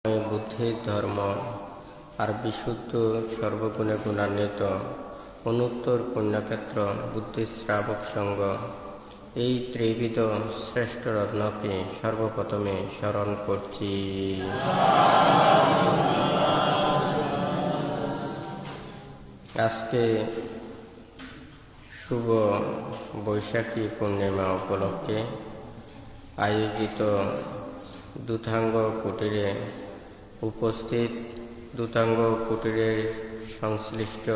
বুদ্ধির ধর্ম আর বিশুদ্ধ সর্বগুণে গুণান্বিত অনুত্তর পুণ্যক্ষেত্র বুদ্ধি শ্রাবক সঙ্গ এই ত্রিবিধ শ্রেষ্ঠ রত্নকে সর্বপ্রথমে স্মরণ করছি। আজকে শুভ বৈশাখী পূর্ণিমা উপলক্ষে আয়োজিত দূতাঙ্গ কুটিরে উপস্থিত দূতাঙ্গ কুটিরের সংশ্লিষ্ট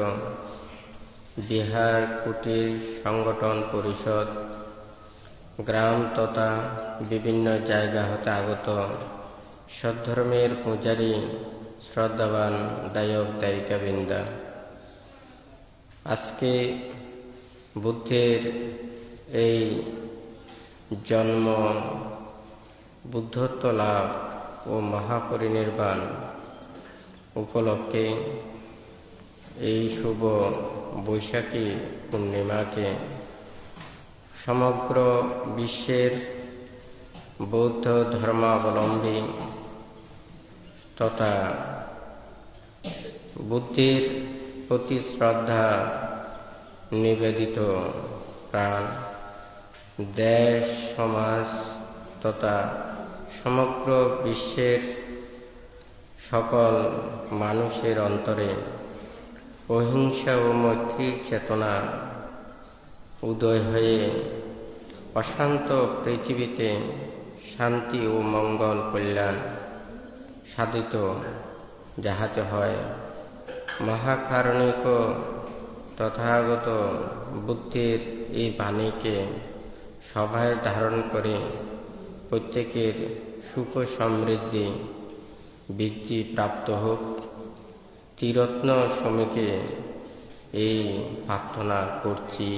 বিহার কুটির সংগঠন পরিষদ, গ্রাম তথা বিভিন্ন জায়গা হতে আগত সদ্ধর্মের পূজারী, শ্রদ্ধাবান দায়ক দায়িকাবৃন্দ, আজকে বুদ্ধের এই জন্ম, বুদ্ধত্ব লাভ ও মহাপরিনির্বাণ উপলক্ষে এই শুভ বৈশাখী পূর্ণিমাকে সমগ্র বিশ্বের বৌদ্ধ ধর্মাবলম্বী তথা বুদ্ধির প্রতি শ্রদ্ধা নিবেদিত প্রাণ, দেশ সমাজ তথা সমগ্র বিশ্বের সকল মানুষের অন্তরে অহিংসা ও মৈত্রীর চেতনা উদয় হয়ে অশান্ত পৃথিবীতে শান্তি ও মঙ্গল কল্যাণ সাধিত যাহাতে হয়, মহাকারণিক তথাগত বুদ্ধির এই বাণীকে সভায় ধারণ করে প্রত্যেকের সুখ সমৃদ্ধি বৃদ্ধি প্রাপ্ত হোক, ত্রিরত্ন সমীকে এই প্রার্থনা করছি।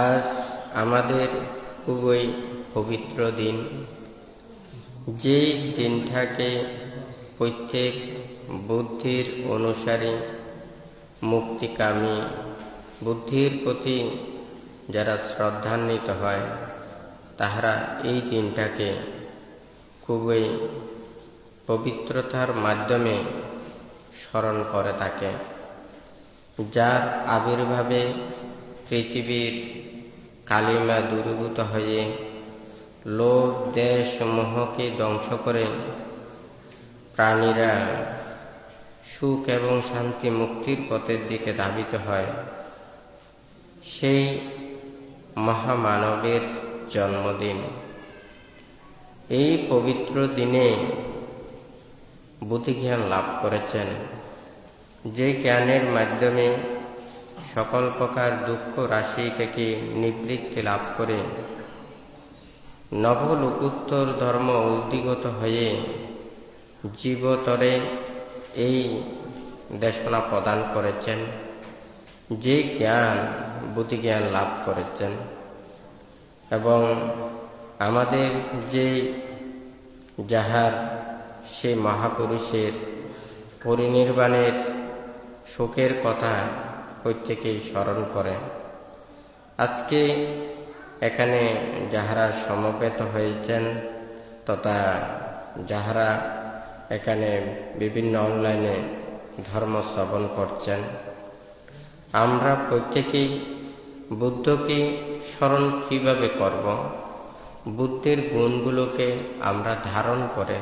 আজ আমাদের খুবই পবিত্র দিন, যেই দিনটাকে প্রত্যেক বুদ্ধির অনুসারী, মুক্তিকামী, বুদ্ধির প্রতি যারা শ্রদ্ধান্বিত হয় তাহারা এই দিনটাকে খুবই পবিত্রতার মাধ্যমে স্মরণ করে থাকে, যার আবির্ভাবে পৃথিবীর কালিমা দূরীভূত হয়ে লোভ, দেশ, মোহকে ধ্বংস করে প্রাণীরা সুখ এবং শান্তি মুক্তির পথের দিকে ধাবিত হয়। সেই মহামানবের জন্মদিন। এই পবিত্র দিনে বুদ্ধিজ্ঞান লাভ করেছেন, যে জ্ঞানের মাধ্যমে সকল প্রকার দুঃখ রাশি থেকে নিবৃত্তি লাভ করে নবলোকোত্তর ধর্ম উদ্দিগত হয়ে জীবতরে এই দেশনা প্রদান করেছেন, যে জ্ঞান বুদ্ধিজ্ঞান লাভ করেছেন। এবং আমাদের যে যাহার সেই মহাপুরুষের পরিনির্বাণের শোকের কথা প্রত্যেকেই স্মরণ করে। আজকে এখানে যাহারা সমবেত হয়েছেন তথা যাহারা এখানে বিভিন্ন অনলাইনে ধর্ম শ্রবণ করছেন, আমরা প্রত্যেকেই বুদ্ধকে স্মরণ কিভাবে করব, বুদ্ধের গুণগুলোকে আমরা ধারণ করে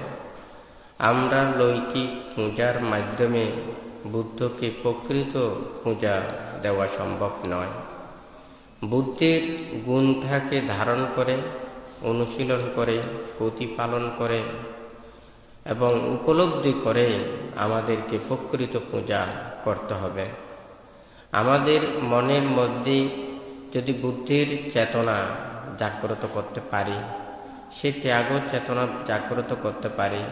আমরা লৌকিক পূজার মাধ্যমে বুদ্ধকে প্রকৃত পূজা দেওয়া সম্ভব নয়। বুদ্ধের গুণটাকে ধারণ করে, অনুশীলন করে, প্রতিপালন করে এবং উপলব্ধি করে আমাদেরকে প্রকৃত পূজা করতে হবে। আমাদের মনের মধ্যে যদি বুদ্ধির চেতনা জাগ্রত করতে পারি, সে ত্যাগ চেতনা জাগ্রত করতে পারি,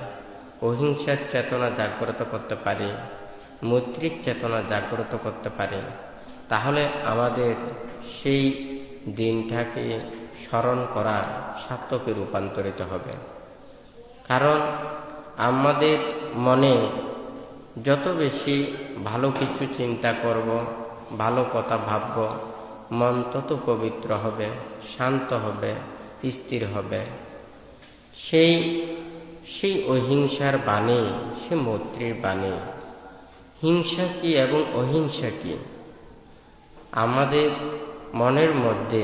অহিংসার চেতনা জাগ্রত করতে পারি, মৈত্রীর চেতনা জাগ্রত করতে পারি, তাহলে আমাদের সেই দিনটাকে স্মরণ করা সার্থকে রূপান্তরিত হবে। কারণ আমাদের মনে যত বেশি ভালো কিছু চিন্তা করব, ভালো কথা ভাবব, মন তত পবিত্র হবে, শান্ত হবে, স্থির হবে। সেই অহিংসার বাণী, সে মৈত্রীর বাণী। হিংসা কি এবং অহিংসা কি? আমাদের মনের মধ্যে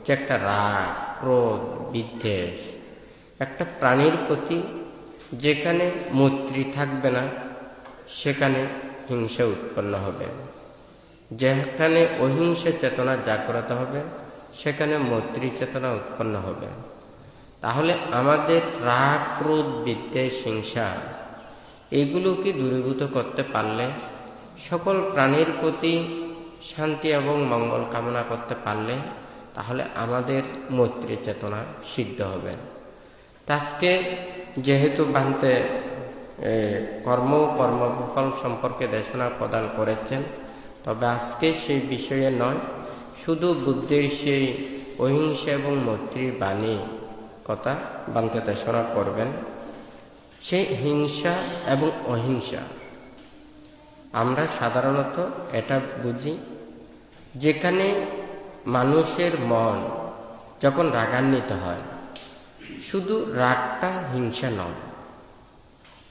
যে একটা রাগ, ক্রোধ, বিদ্বেষ, একটা প্রাণীর প্রতি যেখানে মৈত্রী থাকবে না সেখানে হিংসা উৎপন্ন হবে। যেখানে অহিংসা চেতনা জাগ্রত হবে সেখানে মৈত্রী চেতনা উৎপন্ন হবে। তাহলে আমাদের রাগ, ক্রোধ, বিদ্বেষ, হিংসা এগুলোকে দূরীভূত করতে পারলে, সকল প্রাণীর প্রতি শান্তি এবং মঙ্গল কামনা করতে পারলে, তাহলে আমাদের মৈত্রী চেতনা সিদ্ধ হবে। আজকে যেহেতু বান্তে কর্মফল সম্পর্কে দেশনা প্রদান করেছেন, তবে আজকে সেই বিষয়ে নয়, শুধু বুদ্ধির সেই অহিংসা এবং মৈত্রীর বাণী কথা বান্তে দেশনা করবেন। সেই হিংসা এবং অহিংসা আমরা সাধারণত এটা বুঝি, যেখানে মানুষের মন যখন রাগান্বিত হয়, শুধু রাগটা হিংসা নয়,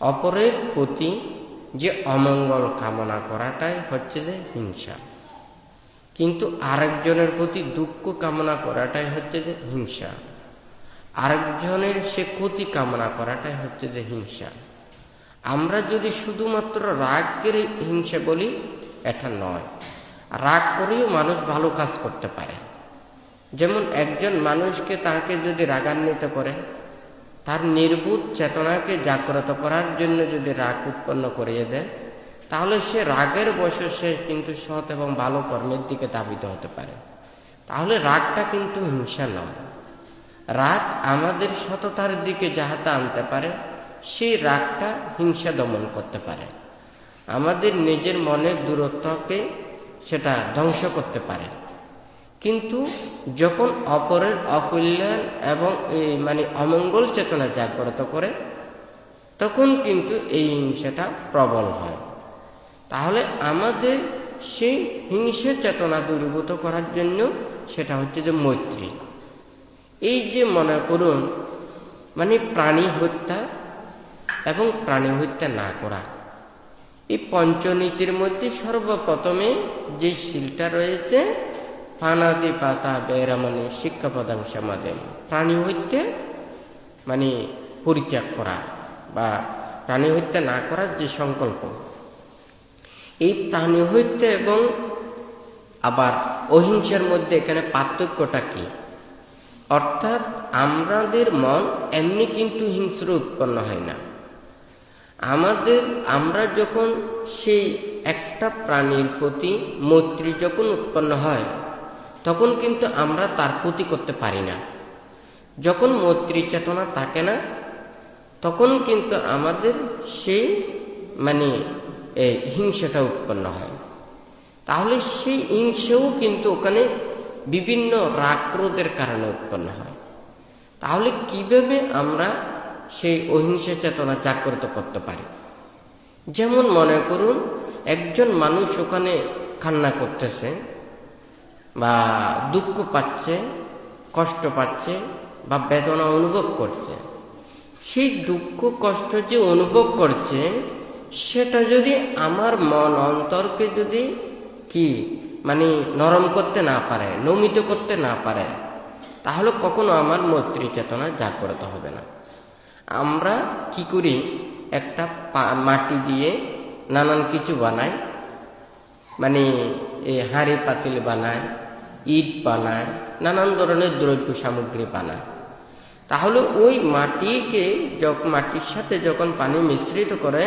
অপরের প্রতি যে অমঙ্গল কামনা করাটাই হচ্ছে যে হিংসা। কিন্তু আরেকজনের প্রতি দুঃখ কামনা করাটাই হচ্ছে যে হিংসা। আরেকজনের সে ক্ষতি কামনা করাটাই হচ্ছে যে হিংসা। আমরা যদি শুধুমাত্র রাগের হিংসা বলি, এটা নয়। রাগ করেও মানুষ ভালো কাজ করতে পারে। যেমন একজন মানুষকে তাকে যদি রাগান্বিত করে, তার নির্বোধ চেতনাকে জাগ্রত করার জন্য যদি রাগ উৎপন্ন করিয়ে দেয়, তাহলে সে রাগের বশে সে কিন্তু সৎ এবং ভালো কর্মের দিকে ধাবিত হতে পারে। তাহলে রাগটা কিন্তু হিংসা নয়। রাগ আমাদের সততার দিকে যাহাতে আনতে পারে, সেই রাগটা হিংসা দমন করতে পারে। আমাদের নিজের মনের দূরত্বকে সেটা ধ্বংস করতে পারে। কিন্তু যখন অপরের অকল্যাণ এবং অমঙ্গল চেতনা জাগ্রত করে, তখন কিন্তু এই হিংসাটা প্রবল হয়। তাহলে আমাদের সেই হিংসা চেতনা দূরীভূত করার জন্য সেটা হচ্ছে যে মৈত্রী। এই যে মনে করুন প্রাণী হত্যা এবং প্রাণী হত্যা না করা, এই পঞ্চনীতির মধ্যে সর্বপ্রথমে যে শিলটা রয়েছে, পানাতি পাতা বেরামানি শিক্ষাপদাং সমাদেম, প্রাণী হত্যা পরিত্যাগ করা বা প্রাণী হত্যা না করার যে সংকল্প, এই প্রাণী হত্যা এবং আবার অহিংসার মধ্যে এখানে পার্থক্যটা কি? অর্থাৎ আমাদের মন এমনি কিন্তু হিংস্র উৎপন্ন হয় না। আমরা যখন সেই একটা প্রাণীর প্রতি মৈত্রী যখন উৎপন্ন হয়, তখন কিন্তু আমরা তার ক্ষতি করতে পারি না। যখন মৈত্রী চেতনা থাকে না, তখন কিন্তু আমাদের সেই হিংসাটা উৎপন্ন হয়। তাহলে সেই হিংসাও কিন্তু ওখানে বিভিন্ন রাগ ক্রোধের কারণে উৎপন্ন হয়। তাহলে কিভাবে আমরা সেই অহিংসা চেতনা জাগ্রত করতে পারি? যেমন মনে করুন, একজন মানুষ ওখানে কান্না করতেছে বা দুঃখ পাচ্ছে, কষ্ট পাচ্ছে বা বেদনা অনুভব করছে। সেই দুঃখ কষ্ট যে অনুভব করছে, সেটা যদি আমার মন অন্তরকে যদি নরম করতে না পারে, নমিত করতে না পারে, তাহলে কখনো আমার মৈত্রী চেতনা জাগ্রত হবে না। আমরা কি করি, একটা মাটি দিয়ে নানান কিছু বানাই, হাঁড়ি পাতিল বানায়, ইট বানায়, নানান ধরনের দ্রব্য সামগ্রী বানায়। তাহলে ওই মাটির সাথে যখন পানি মিশ্রিত করে,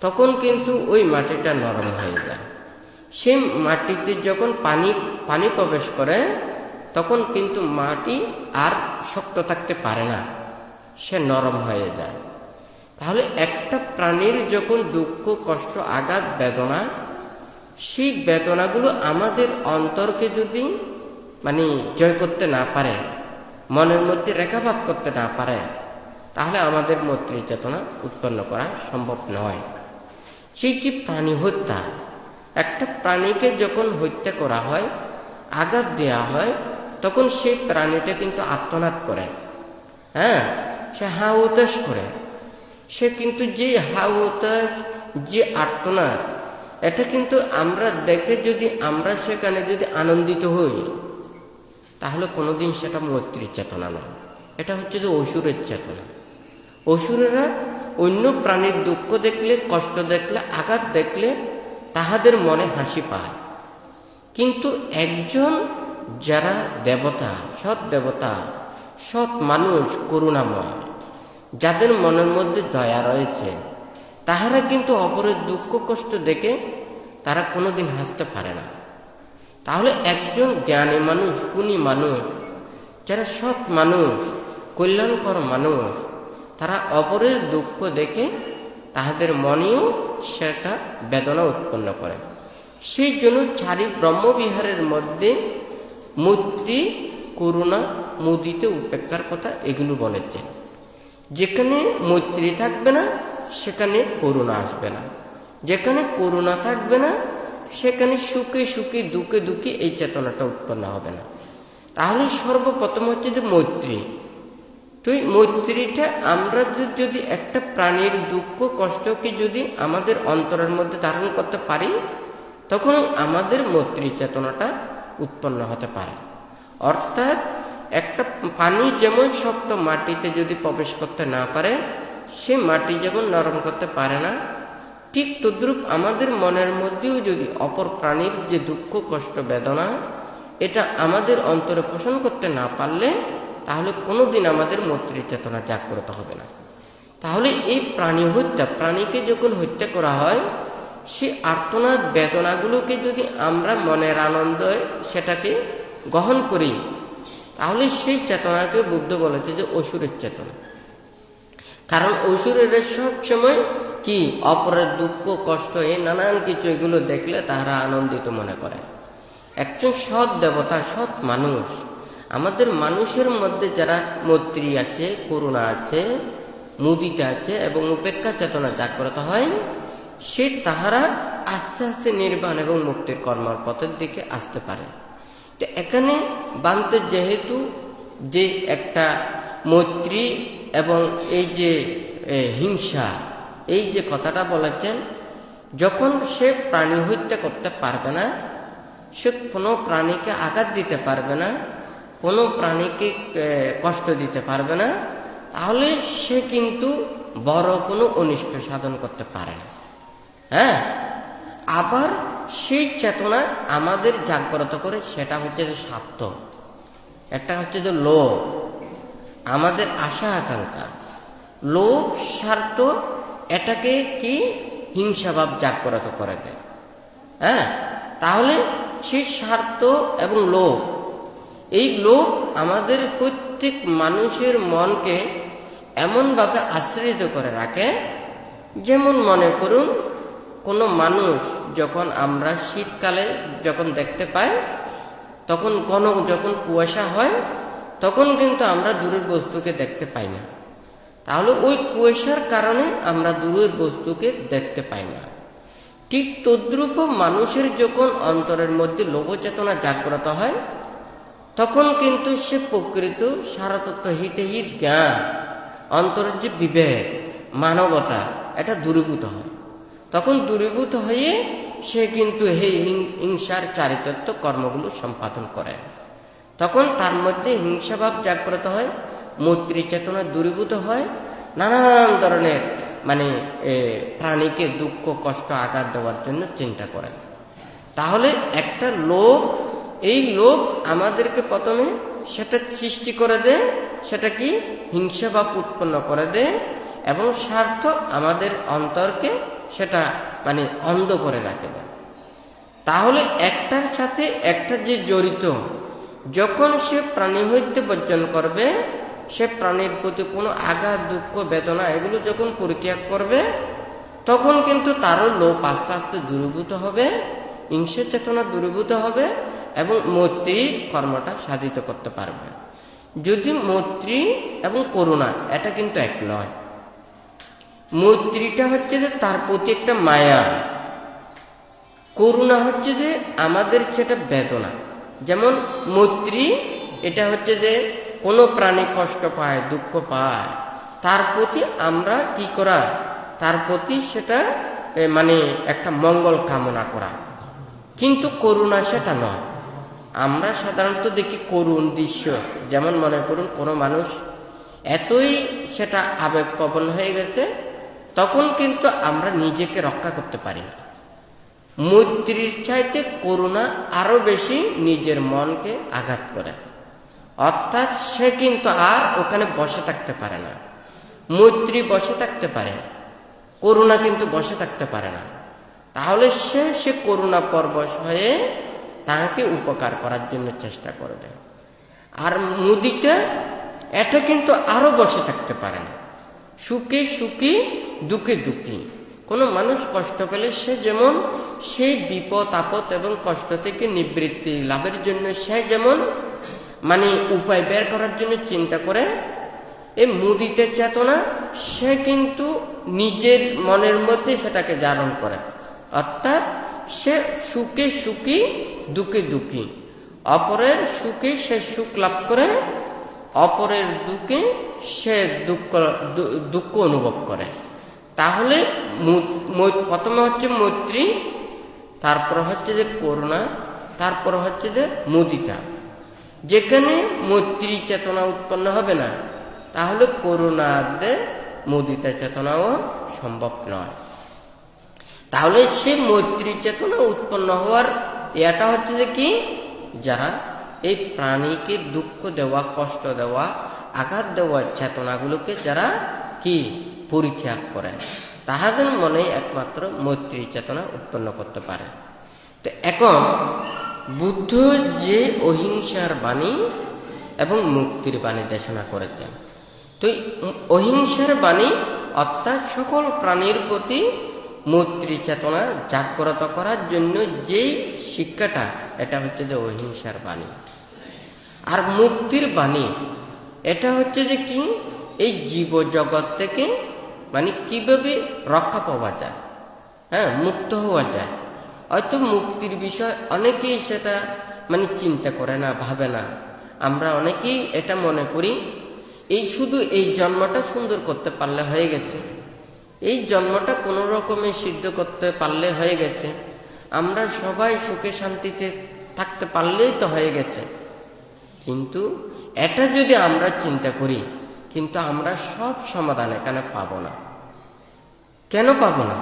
তখন কিন্তু ওই মাটিটা নরম হয়ে যায়। সেই মাটিতে যখন পানি প্রবেশ করে, তখন কিন্তু মাটি আর শক্ত থাকতে পারে না, সে নরম হয়ে যায়। তাহলে একটা প্রাণীর যখন দুঃখ, কষ্ট, আঘাত, বেদনা, সেই বেদনাগুলো আমাদের অন্তরকে যদি জয় করতে না পারে, মনের মধ্যে রেখাপাত করতে না পারে, তাহলে আমাদের মৈত্রী চেতনা উৎপন্ন করা সম্ভব নয়। সেই যে প্রাণী হত্যা, একটা প্রাণীকে যখন হত্যা করা হয়, আঘাত দেওয়া হয়, তখন সেই প্রাণীটা কিন্তু আর্তনাদ করে, হ্যাঁ, সে হা হুতাশ করে। সে কিন্তু যে হা হুতাশ, যে আর্তনাদ, এটা কিন্তু আমরা দেখে যদি আমরা সেখানে যদি আনন্দিত হই, তাহলে কোনোদিন সেটা মৈত্রীর চেতনা নয়, এটা হচ্ছে যে অসুরের চেতনা। অসুরেরা অন্য প্রাণীর দুঃখ দেখলে, কষ্ট দেখলে, আঘাত দেখলে তাহাদের মনে হাসি পায়। কিন্তু একজন যারা দেবতা, সৎ দেবতা, সৎ মানুষ, করুণাময়, যাদের মনের মধ্যে দয়া রয়েছে, তাহারা কিন্তু অপরের দুঃখ কষ্ট দেখে তারা কোনোদিন হাসতে পারে না। তাহলে একজন জ্ঞানী মানুষ, গুণী মানুষ, যারা সৎ মানুষ, কল্যাণকর মানুষ, তারা অপরের দুঃখ দেখে তাহাদের মনেও সেটা বেদনা উৎপন্ন করে। সেই জন্য চারি ব্রহ্মবিহারের মধ্যে মৈত্রী, করুণা, মুদিত, উপেক্ষার কথা এগুলো বলেছে। যেখানে মৈত্রী থাকবে না সেখানে করুণা আসবে না, যেখানে করুণা থাকবে না সেখানে সুখে সুখে, দুঃখে দুঃখে এই চেতনাটা উৎপন্ন হবে না। তাহলে সর্বপ্রথম হচ্ছে যে মৈত্রী। তুই মৈত্রীটা আমরা যদি একটা প্রাণীর দুঃখ কষ্টকে যদি আমাদের অন্তরের মধ্যে ধারণ করতে পারি, তখন আমাদের মৈত্রী চেতনাটা উৎপন্ন হতে পারে। অর্থাৎ একটা পানি যেমন শক্ত মাটিতে যদি প্রবেশ করতে না পারে, সে মাটি যেমন নরম করতে পারে না, ঠিক তদ্রূপ আমাদের মনের মধ্যেও যদি অপর প্রাণীর যে দুঃখ কষ্ট বেদনা, এটা আমাদের অন্তরে পোষণ করতে না পারলে, তাহলে কোনোদিন আমাদের মৈত্রী চেতনা জাগ্রত হবে না। তাহলে এই প্রাণী হত্যা, প্রাণীকে যখন হত্যা করা হয়, সে আর্তনাদ বেদনাগুলোকে যদি আমরা মনের আনন্দে সেটাকে গ্রহণ করি, তাহলে সেই চেতনাকে বুদ্ধ বলেছে যে অসুরের চেতনা। কারণ অসুরের সবসময় কি অপরের দুঃখ কষ্ট, এই নানান কিছু এগুলো দেখলে তারা আনন্দিত মনে করে। একজন সৎ দেবতা, সৎ মানুষ, আমাদের মানুষের মধ্যে যারা মৈত্রী আছে, করুণা আছে, মুদিতা আছে এবং উপেক্ষা চেতনা জাগ্রত হয়, সে তাহারা আস্তে আস্তে নির্বাণ এবং মুক্তির কর্মের পথের দিকে আসতে পারে। তো এখানে বান্তে যেহেতু যে একটা মৈত্রী এবং এই যে হিংসা, এই যে কথাটা বলেছেন, যখন সে প্রাণী হত্যা করতে পারবে না, সে কোনো প্রাণীকে আঘাত দিতে পারবে না, কোনো প্রাণীকে কষ্ট দিতে পারবে না, তাহলে সে কিন্তু বড় কোনো অনিষ্ট সাধন করতে পারে না। হ্যাঁ, আবার সেই চেতনা আমাদের জাগ্রত করে, সেটা হচ্ছে যে স্বার্থ, একটা হচ্ছে যে লোভ, আমাদের আশা আকাঙ্ক্ষা, লোভ, স্বার্থ, এটাকে কি হিংসাভাব জাগ্রত করে দেয়। হ্যাঁ, তাহলে সেই স্বার্থ এবং লোভ, এই লোভ আমাদের প্রত্যেক মানুষের মনকে এমনভাবে আশ্রিত করে রাখে, যেমন মনে করুন কোনো মানুষ যখন আমরা শীতকালে যখন দেখতে পাই, তখন যখন কুয়াশা হয়, তখন কিন্তু আমরা দূরের বস্তুকে দেখতে পাই না। তাহলে ওই কুয়াশার কারণে আমরা দূরের বস্তুকে দেখতে পাই না। ঠিক তদ্রূপ মানুষের যখন অন্তরের মধ্যে লোভ চেতনা জাগ্রত হয়, তখন কিন্তু সে প্রকৃত সারতত্ত্ব হিতে হিত জ্ঞান, অন্তরের যে বিবেক, মানবতা, এটা দূরীভূত হয়। তখন দূরীভূত হয়ে সে কিন্তু এই হিংসার চারিত্ব কর্মগুলো সম্পাদন করে। তখন তার মধ্যে হিংসাভাব জাগ্রত হয়, মৈত্রী চেতনা দূরীভূত হয়, নানান ধরনের প্রাণীকে দুঃখ কষ্ট আঘাত দেওয়ার জন্য চিন্তা করে। তাহলে একটা লোভ, এই লোভ আমাদেরকে প্রথমে সেটা সৃষ্টি করে দেয়, সেটা কি হিংসাভাব উৎপন্ন করে দেয়, এবং স্বার্থ আমাদের অন্তরকে সেটা অন্ধ করে রাখে দেয়। তাহলে একটার সাথে একটা যে জড়িত, যখন সে প্রাণী হইতে বর্জন করবে, সে প্রাণীর প্রতি কোনো আঘাত দুঃখ বেদনা এগুলো যখন পরিত্যাগ করবে, তখন কিন্তু তারও লোভ আস্তে আস্তে দূরীভূত হবে, হিংসা চেতনা দূরীভূত হবে এবং মৈত্রী কর্মটা সাধিত করতে পারবে। যদি মৈত্রী এবং করুণা এটা কিন্তু এক নয়। মৈত্রীটা হচ্ছে যে তার প্রতি একটা মায়া, করুণা হচ্ছে যে আমাদের সেটা বেদনা। যেমন মৈত্রী, এটা হচ্ছে যে কোনো প্রাণী কষ্ট পায়, দুঃখ পায়, তার প্রতি আমরা কি করা, তার প্রতি সেটা মানে একটা মঙ্গল কামনা করা। কিন্তু করুণা সেটা নয়। আমরা সাধারণত দেখি করুণ দৃশ্য, যেমন মনে করুন কোনো মানুষ এতই সেটা আবেগপ্রবণ হয়ে গেছে, তখন কিন্তু আমরা নিজেকে রক্ষা করতে পারি না। মৈত্রীর চাইতে করুণা আরো বেশি নিজের মনকে আঘাত করে, অর্থাৎ সে কিন্তু আর ওখানে বসে থাকতে পারে না। মৈত্রী বসে থাকতে পারে, করুণা কিন্তু বসে থাকতে পারে না। তাহলে সে করুণা পরবশ হয়ে তাকে উপকার করার জন্য চেষ্টা করবে। আর মুদিটা, এটা কিন্তু আরো বসে থাকতে পারে না, সুখে সুখী দুঃখে দুঃখী। কোনো মানুষ কষ্ট পেলে সে যেমন সেই বিপদ আপদ এবং কষ্ট থেকে নিবৃত্তি লাভের জন্য সে যেমন মানে উপায় বের করার জন্য চিন্তা করে, এই মুদিতে চেতনা সে কিন্তু নিজের মনের মধ্যে সেটাকে ধারণ করে, অর্থাৎ সে সুখে সুখী দুঃখে দুঃখী। অপরের সুখে সে সুখ লাভ করে, অপরের দুঃখে সে দুঃখ অনুভব করে। তাহলে প্রথমে হচ্ছে মৈত্রী, তারপর হচ্ছে যে করুণা, তারপর হচ্ছে যে মুদিতা। যেখানে মৈত্রী চেতনা উৎপন্ন হবে না, তাহলে করুণা দিয়ে মুদিতা চেতনাও সম্ভব নয়। তাহলে সে মৈত্রী চেতনা উৎপন্ন হওয়ার এটা হচ্ছে যে কি, যারা এই প্রাণীকে দুঃখ দেওয়া, কষ্ট দেওয়া, আঘাত দেওয়ার চেতনাগুলোকে যারা কি পরিত্যাগ করে, তাহাদের মনে একমাত্র মৈত্রী চেতনা উৎপন্ন করতে পারে। তো এখন বুদ্ধ যে অহিংসার বাণী এবং মুক্তির বাণী দেশনা করেছেন, তো অহিংসার বাণী অর্থাৎ সকল প্রাণীর প্রতি মৈত্রী চেতনা জাগ্রত করার জন্য যেই শিক্ষাটা, এটা হচ্ছে যে অহিংসার বাণী। আর মুক্তির বাণী এটা হচ্ছে যে কি, এই জীব জগৎ থেকে মানে কিভাবে রক্ষা পাওয়া যায়, মুক্ত হওয়া যায়। হয়তো মুক্তির বিষয় অনেকেই সেটা মানে চিন্তা করে না, ভাবে না। আমরা অনেকেই এটা মনে করি এই শুধু এই জন্মটা সুন্দর করতে পারলে হয়ে গেছে, এই জন্মটা কোনো রকমে সিদ্ধ করতে পারলে হয়ে গেছে, আমরা সবাই সুখে শান্তিতে থাকতে পারলেই তো হয়ে গেছে। কিন্তু এটা যদি আমরা চিন্তা করি, কিন্তু আমরা সব সমাধান এখানে পাবো না। কেন পাবো না?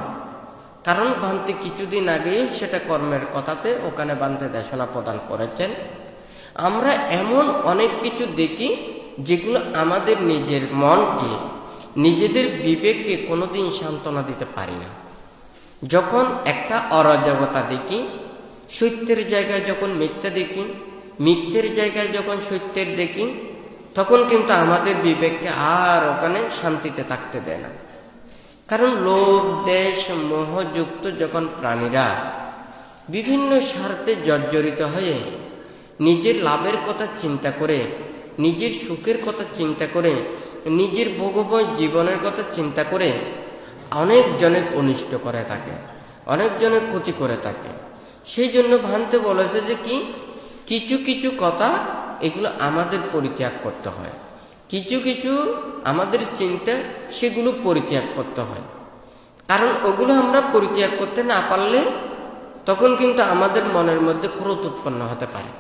কারণ ভান্তি কিছুদিন আগেই সেটা কর্মের কথাতে ওখানে ভান্তি দেশনা প্রদান করেছেন। আমরা এমন অনেক কিছু দেখি যেগুলো আমাদের নিজের মনকে, নিজেদের বিবেককে কোনোদিন সান্ত্বনা দিতে পারি না। যখন একটা অরাজকতা দেখি, সত্যের জায়গায় যখন মিথ্যা দেখি, মিথ্যের জায়গায় যখন সত্যের দেখি, তখন কিন্তু আমাদের বিবেককে আর ওখানে শান্তিতে থাকতে দেয় না। কারণ লোভ দেশ মোহযুক্ত যখন প্রাণীরা বিভিন্ন স্বার্থে জর্জরিত হয়ে নিজের লাভের কথা চিন্তা করে, নিজের সুখের কথা চিন্তা করে, নিজের ভোগময় জীবনের কথা চিন্তা করে অনেক জনের অনিষ্ট করে থাকে, অনেক জনের ক্ষতি করে থাকে। সেই জন্য ভান্তে বলেছে যে কি, কিছু কিছু কথা এগুলো আমাদের পরিত্যাগ করতে হয়, কিছু কিছু আমাদের চিন্তা সেগুলো পরিত্যাগ করতে হয়। কারণ ওগুলো আমরা পরিত্যাগ করতে না পারলে তখন কিন্তু আমাদের মনের মধ্যে ক্রোধ উৎপন্ন হতে পারে।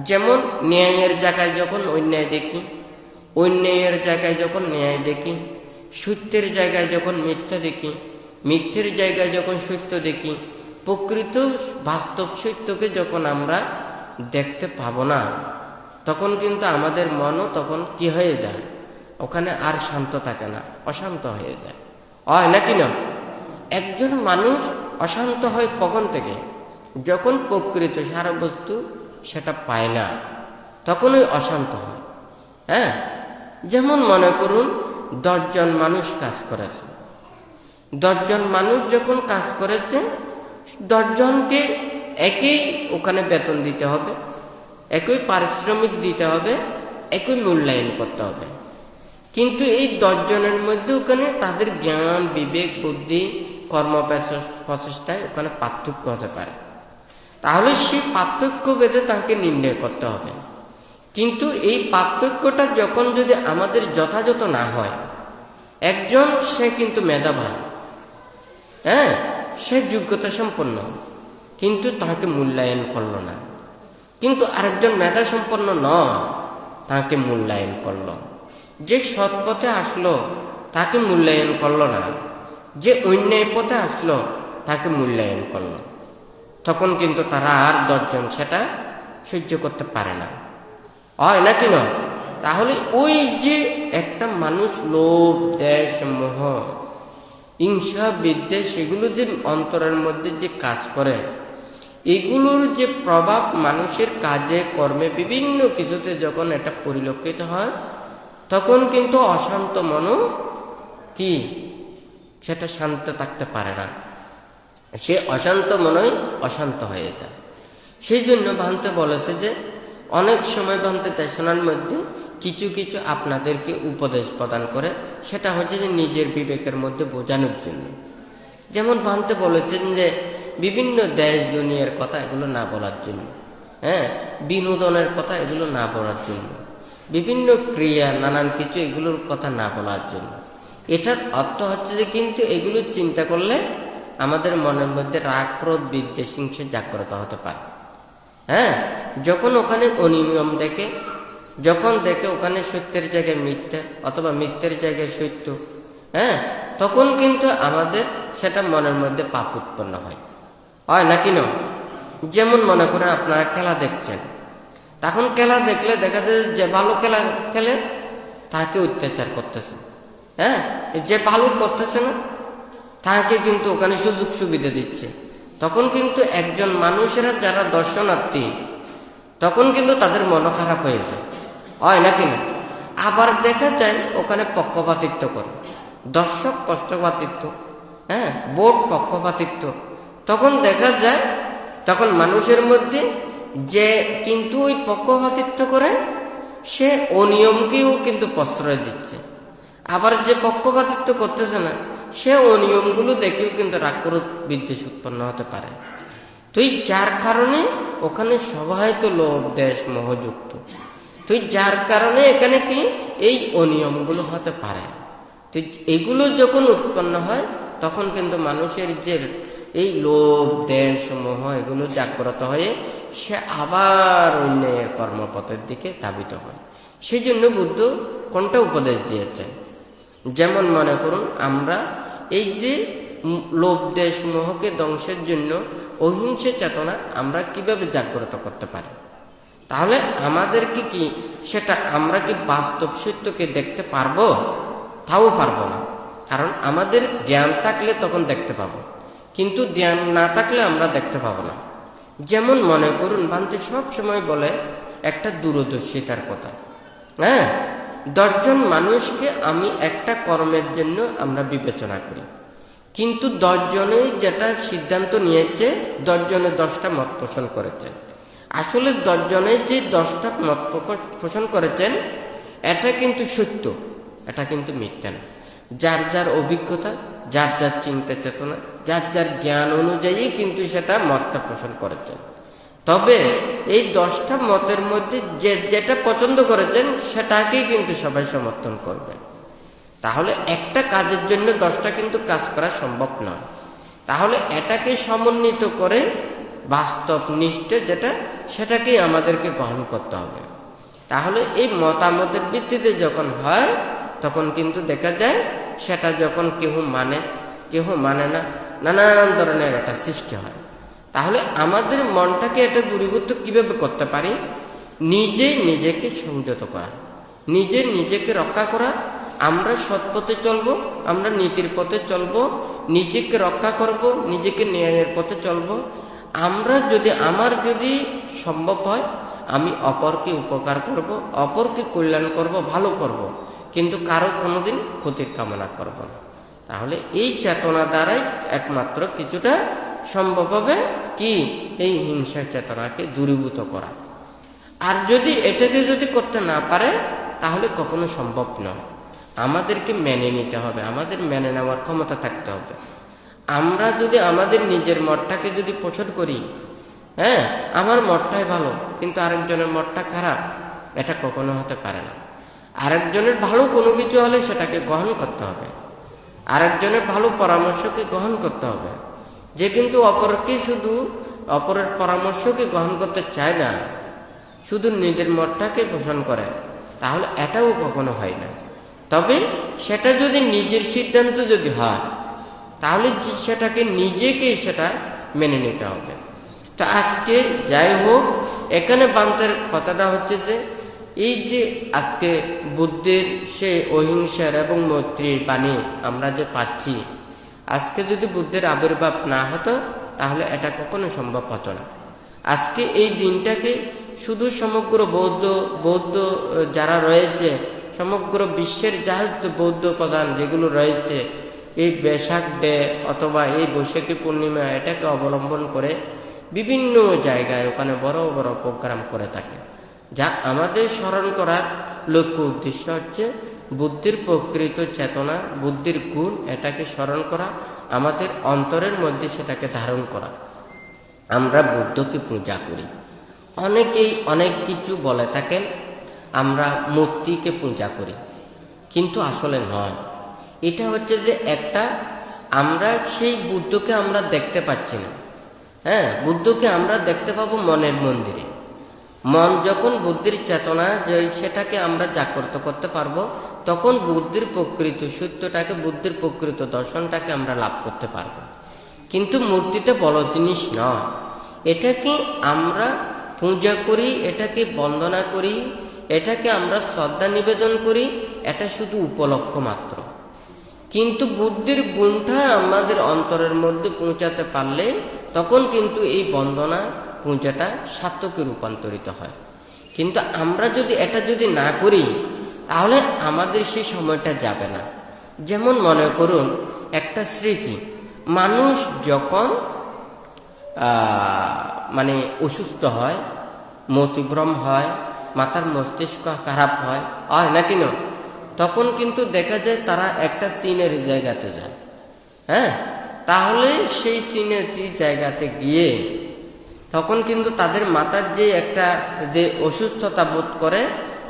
যেমন ন্যায়ের জায়গায় যখন অন্যায় দেখি, অন্যায়ের জায়গায় যখন ন্যায় দেখি, সত্যের জায়গায় যখন মিথ্যা দেখি, মিথ্যের জায়গায় যখন সত্য দেখি, প্রকৃত বাস্তব সত্যকে যখন আমরা দেখতে পাবো না, তখন কিন্তু আমাদের মনও তখন কি হয়ে যায়, ওখানে আর শান্ত থাকে না, অশান্ত হয়ে যায়। হয় নাকি না? একজন মানুষ অশান্ত হয় কখন থেকে? যখন প্রকৃত সারবস্তু সেটা পায় না, তখনই অশান্ত হয়। যেমন মনে করুন 10 জন মানুষ কাজ করেছে, 10 জন মানুষ যখন কাজ করেছে, 10 জনকে একই ওখানে বেতন দিতে হবে, একই পারিশ্রমিক দিতে হবে, একই মূল্যায়ন করতে হবে। কিন্তু এই 10 জনের মধ্যে ওখানে তাদের জ্ঞান, বিবেক, বুদ্ধি, কর্ম প্রচেষ্টায় ওখানে পার্থক্য হতে পারে। তাহলে সেই পার্থক্য ভেদে তাকে নির্ণয় করতে হবে। কিন্তু এই পার্থক্যটা যখন যদি আমাদের যথাযথ না হয়, একজন সে কিন্তু মেধাবান, হ্যাঁ, সে যোগ্যতা সম্পন্ন, কিন্তু তাকে মূল্যায়ন করলো না। কিন্তু আরেকজন মেধা সম্পন্ন নয়, তাকে মূল্যায়ন করলো। যে সৎ পথে আসলো তাকে মূল্যায়ন করলো না, যে অন্যায় পথে আসলো তাকে মূল্যায়ন করলো। তখন কিন্তু তারা আর 10 জন সেটা সহ্য করতে পারে না, হয় নাকি নয়? তাহলে ওই যে একটা মানুষ লোভ, দেশ, মোহ, হিংসা, বিদ্বেষ, এগুলো যে অন্তরের মধ্যে যে কাজ করে, এগুলোর যে প্রভাব মানুষের কাজে কর্মে বিভিন্ন কিছুতে যখন এটা পরিলক্ষিত হয়, তখন কিন্তু অশান্ত মনও কি সেটা শান্ত থাকতে পারে না, সে অশান্ত মনই অশান্ত হয়ে যায়। সেই জন্য ভান্তে বলেছে যে অনেক সময় ভান্তে দেশনার মধ্যে কিছু কিছু আপনাদেরকে উপদেশ প্রদান করে, সেটা হচ্ছে যে নিজের বিবেকের মধ্যে বোঝানোর জন্য। যেমন ভান্তে বলেছেন যে বিভিন্ন দেশ দুনিয়ার কথা এগুলো না বলার জন্য, হ্যাঁ, বিনোদনের কথা এগুলো না বলার জন্য, বিভিন্ন ক্রিয়া নানান কিছু এগুলোর কথা না বলার জন্য। এটার অর্থ হচ্ছে যে কিন্তু এগুলো চিন্তা করলে আমাদের মনের মধ্যে রাগ, ক্রোধ, বিদ্বেষ, হিংসা জাগ্রত হতে পারে। হ্যাঁ, যখন ওখানে অনিয়ম দেখে, যখন দেখে ওখানে সত্যের জায়গায় মিথ্যা অথবা মিথ্যের জায়গায় সত্য, হ্যাঁ, তখন কিন্তু আমাদের সেটা মনের মধ্যে পাপ উৎপন্ন হয়, হয় নাকি না? যেমন মনে করেন আপনারা খেলা দেখছেন, তখন খেলা দেখলে দেখা যায় যে ভালো খেলা খেলে তাকে অত্যাচার করতেছে, হ্যাঁ, যে ভালো করতেছে না তাকে কিন্তু ওখানে সুযোগ সুবিধা দিচ্ছে। তখন কিন্তু একজন মানুষেরা যারা দর্শনার্থী, তখন কিন্তু তাদের মন খারাপ হয়ে যায়, হয় নাকি না? আবার দেখা যায় ওখানে পক্ষপাতিত্ব করে, দর্শক পক্ষপাতিত্ব, হ্যাঁ, বোর্ড পক্ষপাতিত্ব। তখন দেখা যায় তখন মানুষের মধ্যে যে কিন্তু ওই পক্ষপাতিত্ব করে, সে অনিয়মকেও কিন্তু প্রশ্রয় দিচ্ছে। আবার যে পক্ষপাতিত্ব করতেছে না, সে অনিয়মগুলো দেখেও কিন্তু রাগ, ক্রোধ, বিদ্বেষ উৎপন্ন হতে পারে। তুই যার কারণে ওখানে সবাই তো লোভ, দেশ, মোহযুক্ত, তুই যার কারণে এখানে কি এই অনিয়মগুলো হতে পারে। তুই এগুলো যখন উৎপন্ন হয়, তখন কিন্তু মানুষের যে এই লোভ, দেশ, মোহ এগুলো জাগ্রত হয়ে সে আবার অন্যায়ের কর্মপথের দিকে ধাবিত হয়। সেই জন্য বুদ্ধ কোনটা উপদেশ দিয়েছেন? যেমন মনে করুন আমরা এই যে লোভ, দেশ, মোহকে ধ্বংসের জন্য অহিংসা চেতনা আমরা কিভাবে জাগ্রত করতে পারি? তাহলে আমাদেরকে কি সেটা আমরা কি বাস্তব সত্যকে দেখতে পারবো? তাও পারবো না, কারণ আমাদের জ্ঞান থাকলে তখন দেখতে পাবো, কিন্তু জ্ঞান না থাকলে আমরা দেখতে পাবো না। যেমন মনে করুন ভান্তে সব সময় বলে একটা দূরদর্শিতার কথা, হ্যাঁ, 10 জন মানুষকে আমি একটা কর্মের জন্য আমরা বিবেচনা করি, কিন্তু 10 জনে যেটা সিদ্ধান্ত নিয়েছে, 10 জনে 10টা মত পোষণ করেছে। আসলে 10 জনে যে 10টা মত পোষণ করেছেন এটা কিন্তু সত্য, এটা কিন্তু মিথ্যা না। যার যার অভিজ্ঞতা, যার যার চিন্তা চেতনা, যার যার জ্ঞান অনুযায়ী কিন্তু সেটা মতটা পোষণ করেছেন। তবে এই 10টা মতের মধ্যে যে যেটা পছন্দ করেছেন সেটাকেই কিন্তু সবাই সমর্থন করবে। তাহলে একটা কাজের জন্য 10টা কিন্তু কাজ করা সম্ভব নয়। তাহলে এটাকে সমন্বিত করে বাস্তব নিষ্ঠ যেটা, সেটাকেই আমাদেরকে গ্রহণ করতে হবে। তাহলে এই মতামতের ভিত্তিতে যখন হয়, তখন কিন্তু দেখা যায় সেটা যখন কেউ মানে, কেউ মানে না, নানান ধরনের একটা সৃষ্টি হয়। তাহলে আমাদের মনটাকে এটা দূরীভূত কিভাবে করতে পারি? নিজে নিজেকে সংযত করা, নিজে নিজেকে রক্ষা করা। আমরা সৎ পথে চলবো, আমরা নীতির পথে চলবো, নিজেকে রক্ষা করব, নিজেকে ন্যায়ের পথে চলবো। আমরা যদি আমার যদি সম্ভব হয় আমি অপরকে উপকার করব, অপরকে কল্যাণ করব, ভালো করব, কিন্তু কারো কোনোদিন ক্ষতির কামনা করব না। তাহলে এই চেতনা দ্বারাই একমাত্র কিছুটা সম্ভব হবে কি এই হিংসার চেতনাকে দূরীভূত করা। আর যদি এটাকে যদি করতে না পারে তাহলে কখনো সম্ভব নয়। আমাদেরকে মেনে নিতে হবে, আমাদের মেনে নেওয়ার ক্ষমতা থাকতে হবে। আমরা যদি আমাদের নিজের মতটাকে যদি পোষণ করি, হ্যাঁ, আমার মতটাই ভালো কিন্তু আরেকজনের মতটা খারাপ, এটা কখনো হতে পারে না। আরেকজনের ভালো কোনো কিছু হলে সেটাকে গ্রহণ করতে হবে, আরেকজনের ভালো পরামর্শকে গ্রহণ করতে হবে। যে কিন্তু অপরের পরামর্শকে গ্রহণ করতে চায় না, শুধু নিজের মতটাকে পোষণ করে, তাহলে এটাও কখনো হয় না। তবে সেটা যদি নিজের সিদ্ধান্ত যদি হয়, তাহলে সেটাকে নিজেকেই সেটা মেনে নিতে হবে। তো আজকে যাই হোক, এখানে বান্তের কথাটা হচ্ছে যে এই যে আজকে বুদ্ধের সে অহিংসার এবং মৈত্রীর বাণী আমরা যে পাচ্ছি, আজকে যদি বুদ্ধের আবির্ভাব না হতো তাহলে এটা কখনো সম্ভব হতো না। আজকে এই দিনটাকে শুধু সমগ্র বৌদ্ধ যারা রয়েছে, সমগ্র বিশ্বের যা বৌদ্ধ প্রধান যেগুলো রয়েছে, এই বেশাক ডে অথবা এই বৈশাখী পূর্ণিমা এটাকে অবলম্বন করে বিভিন্ন জায়গায় ওখানে বড় বড় প্রোগ্রাম করে থাকে, যা আমাদের স্মরণ করার লক্ষ্য উদ্দেশ্য হচ্ছে বুদ্ধির প্রকৃত চেতনা, বুদ্ধির গুণ, এটাকে স্মরণ করা, আমাদের অন্তরের মধ্যে সেটাকে ধারণ করা। আমরা বুদ্ধকে পূজা করি, অনেকেই অনেক কিছু বলে থাকেন, আমরা মূর্তিকে পূজা করি, কিন্তু আসলে নয়। এটা হচ্ছে যে একটা আমরা সেই বুদ্ধকে আমরা দেখতে পাচ্ছি না। হ্যাঁ, বুদ্ধকে আমরা দেখতে পাবো মনের মন্দিরে। মন যখন বুদ্ধির চেতনা সেটাকে আমরা জাগ্রত করতে পারবো, তখন বুদ্ধির প্রকৃত সত্যটাকে, বুদ্ধির প্রকৃত দর্শনটাকে আমরা লাভ করতে পারবো। কিন্তু মূর্তিটা বড় জিনিস নয়, এটাকে আমরা পূজা করি, এটাকে বন্দনা করি, এটাকে আমরা শ্রদ্ধা নিবেদন করি, এটা শুধু উপলক্ষ মাত্র। কিন্তু বুদ্ধির গুণটা আমাদের অন্তরের মধ্যে পৌঁছাতে পারলে তখন কিন্তু এই বন্দনা পূজাটা সার্থকে রূপান্তরিত হয়। কিন্তু আমরা যদি এটা না করি, তাহলে আমাদের সেই সময়টা যাবে না। যেমন মনে করুন একটা স্মৃতি, মানুষ যখন মানে অসুস্থ হয়, মতিভ্রম হয়, মাথার মস্তিষ্ক খারাপ হয় নাকি না, তখন কিন্তু দেখা যায় তারা একটা সিনের জায়গাতে যায়। হ্যাঁ, তাহলে সেই সিনের জায়গাতে গিয়ে তখন কিন্তু তাদের মাথার যে অসুস্থতা বোধ করে,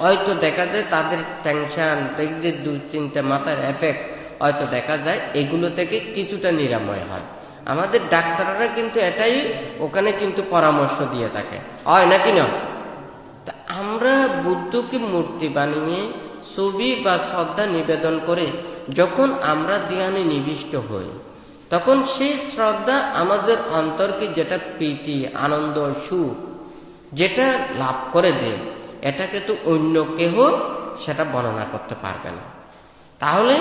হয়তো দেখা যায় তাদের টেনশন, যে দুশ্চিন্তা, মাথার এফেক্ট হয়তো দেখা যায় এগুলো থেকে কিছুটা নিরাময় হয়। আমাদের ডাক্তাররা কিন্তু এটাই ওখানে কিন্তু পরামর্শ দিয়ে থাকে, নাকি না? তা আমরা বুদ্ধকে মূর্তি বানিয়ে ছবি বা শ্রদ্ধা নিবেদন করে যখন আমরা ধ্যানে নিবিষ্ট হই, তখন সেই শ্রদ্ধা আমাদের অন্তরকে যেটা প্রীতি, আনন্দ, সুখ যেটা লাভ করে দেয়, এটাকে তো অন্য কেহ সেটা বর্ণনা করতে পারবে না। তাহলে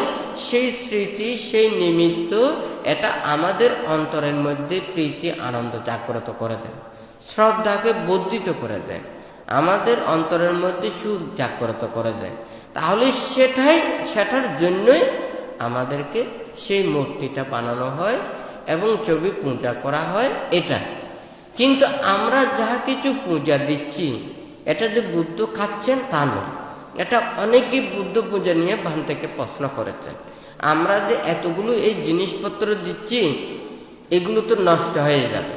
সেই স্মৃতি, সেই নিমিত্ত এটা আমাদের অন্তরের মধ্যে প্রীতি, আনন্দ জাগ্রত করে দেয়, শ্রদ্ধাকে বর্ধিত করে দেয়, আমাদের অন্তরের মধ্যে সুখ জাগ্রত করে দেয়। তাহলে সেটার জন্যই আমাদেরকে সেই মূর্তিটা বানানো হয় এবং ছবি পূজা করা হয়। এটা কিন্তু আমরা যাহা কিছু পূজা দিচ্ছি, এটা যে বুদ্ধ খাচ্ছেন তা নয়। এটা অনেকেই বুদ্ধ পূজা নিয়ে ভান থেকে প্রশ্ন করেছেন, আমরা যে এতগুলো এই জিনিসপত্র দিচ্ছি, এগুলো তো নষ্ট হয়ে যাবে,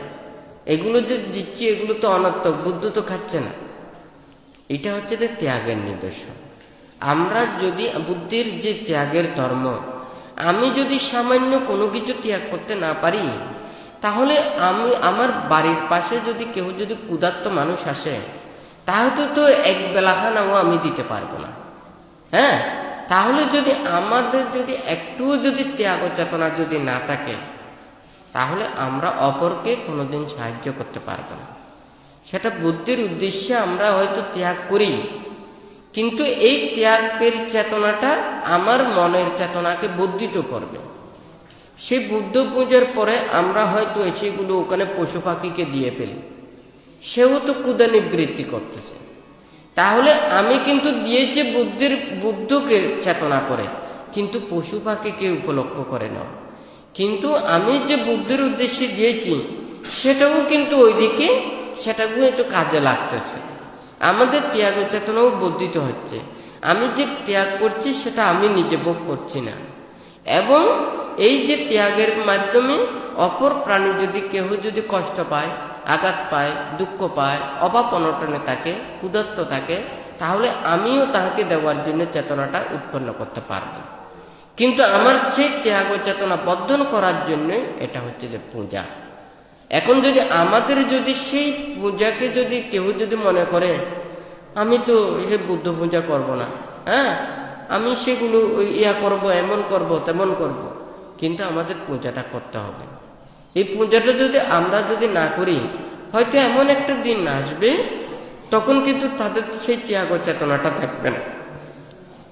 এগুলো যে দিচ্ছি এগুলো তো অনর্থক, বুদ্ধ তো খাচ্ছে না। এটা হচ্ছে যে ত্যাগের নিদর্শন। আমরা যদি বুদ্ধির যে ত্যাগের ধর্ম, আমি যদি সামান্য কোনো কিছু ত্যাগ করতে না পারি, তাহলে আমার বাড়ির পাশে যদি কেউ যদি ক্ষুধার্ত মানুষ আসে, তাহলে তো এক বেলা খানাও আমি দিতে পারবো না। হ্যাঁ, তাহলে যদি আমাদের যদি একটুও যদি ত্যাগ চেতনা যদি না থাকে, তাহলে আমরা অপরকে কোনোদিন সাহায্য করতে পারবো না। সেটা বুদ্ধির উদ্দেশ্যে আমরা হয়তো ত্যাগ করি, কিন্তু এই ত্যাগের চেতনাটা আমার মনের চেতনাকে বর্ধিত করবে। সেই বুদ্ধ পূজার পরে আমরা হয়তো সেগুলো ওখানে পশু পাখিকে দিয়ে ফেলি, সেও তো ক্ষুধা নিবৃত্তি করতেছে। তাহলে আমি কিন্তু দিয়েছি বুদ্ধকে চেতনা করে, কিন্তু পশু পাখিকে উপলক্ষ করে না। কিন্তু আমি যে বুদ্ধির উদ্দেশ্যে দিয়েছি সেটাও কিন্তু ওইদিকে সেটাকেও একটু কাজে লাগতেছে, আমাদের ত্যাগ চেতনাও বর্ধিত হচ্ছে। আমি যে ত্যাগ করছি সেটা আমি নিজে ভোগ করছি না, এবং এই যে ত্যাগের মাধ্যমে অপর প্রাণী যদি কেউ যদি কষ্ট পায়, আঘাত পায়, দুঃখ পায়, অভাব অনটনে থাকে, ক্ষুধার্ত থাকে, তাহলে আমিও তাহাকে দেওয়ার জন্য চেতনাটা উৎপন্ন করতে পারব। কিন্তু আমার সেই ত্যাগ চেতনা বর্ধন করার জন্য এটা হচ্ছে যে পূজা। এখন যদি আমাদের যদি সেই পূজাকে যদি কেউ যদি মনে করে আমি তো সে বুদ্ধ পূজা করব না, হ্যাঁ আমি সেগুলো করব, এমন করব, তেমন করব, কিন্তু আমাদের পূজাটা করতে হবে। এই পূজাটা যদি আমরা যদি না করি, হয়তো এমন একটা দিন আসবে তখন কিন্তু তাদের সেই ত্যাগ চেতনাটা থাকবে না।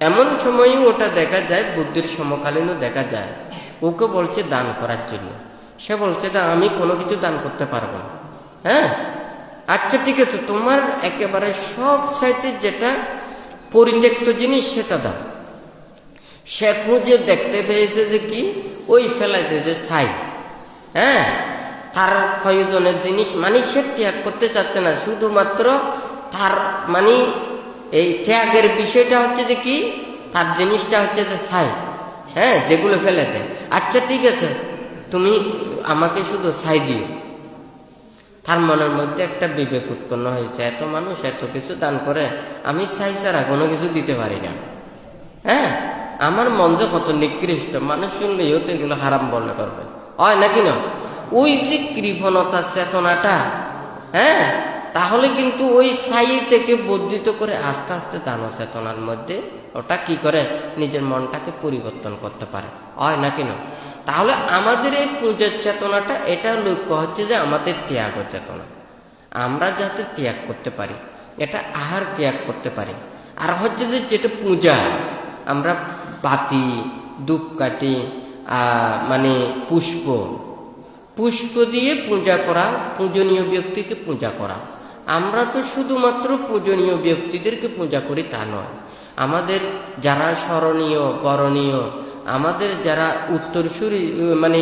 এমন সময়ও ওটা দেখা যায়, বুদ্ধির সমকালীনও দেখা যায়, ওকে বলছে দান করার জন্য, সে বলছে যে আমি কোনো কিছু দান করতে পারবো না। হ্যাঁ আচ্ছা ঠিক আছে, তোমার একেবারে সব সাইতে যেটা পরিত্যক্ত জিনিস সেটা দাও। সে খুঁজে দেখতে পেয়েছে যে কি ওই ফেলাইতে যে ছাই, হ্যাঁ তার প্রয়োজনের জিনিস মানে সে ত্যাগ করতে চাচ্ছে না, শুধুমাত্র তার মানে এই ত্যাগের বিষয়টা হচ্ছে যে কি তার জিনিসটা হচ্ছে যে ছাই, হ্যাঁ যেগুলো ফেলে দেয়। আচ্ছা ঠিক আছে, তুমি আমাকে শুধু ছাই দিও। তার মনের মধ্যে একটা বিবেক উৎপন্ন হয়েছে, এত মানুষ এত কিছু দান করে, আমি ছাই ছাড়া কোনো কিছু দিতে পারি না। হ্যাঁ আমার মন যে কত নিকৃষ্ট, মানুষ শুনলেই তো এগুলো হারাম মনে করবে, হয় নাকি না? ওই যে কৃপণতার চেতনাটা, হ্যাঁ তাহলে কিন্তু ওই ছাই থেকে বর্ধিত করে আস্তে আস্তে দান চেতনার মধ্যে ওটা কি করে নিজের মনটাকে পরিবর্তন করতে পারে, হয় নাকি না? তাহলে আমাদের এই পূজার চেতনাটা এটা লক্ষ্য হচ্ছে যে আমাদের ত্যাগ চেতনা, আমরা যাতে ত্যাগ করতে পারি, এটা আহার ত্যাগ করতে পারি। আর হচ্ছে যে যেটা পূজা, আমরা বাতি ধূপকাঠি মানে পুষ্প দিয়ে পূজা করা, পূজনীয় ব্যক্তিকে পূজা করা। আমরা তো শুধুমাত্র পূজনীয় ব্যক্তিদেরকে পূজা করি তা নয়, আমাদের যারা স্মরণীয় বরণীয়, আমাদের যারা উত্তরসূরি মানে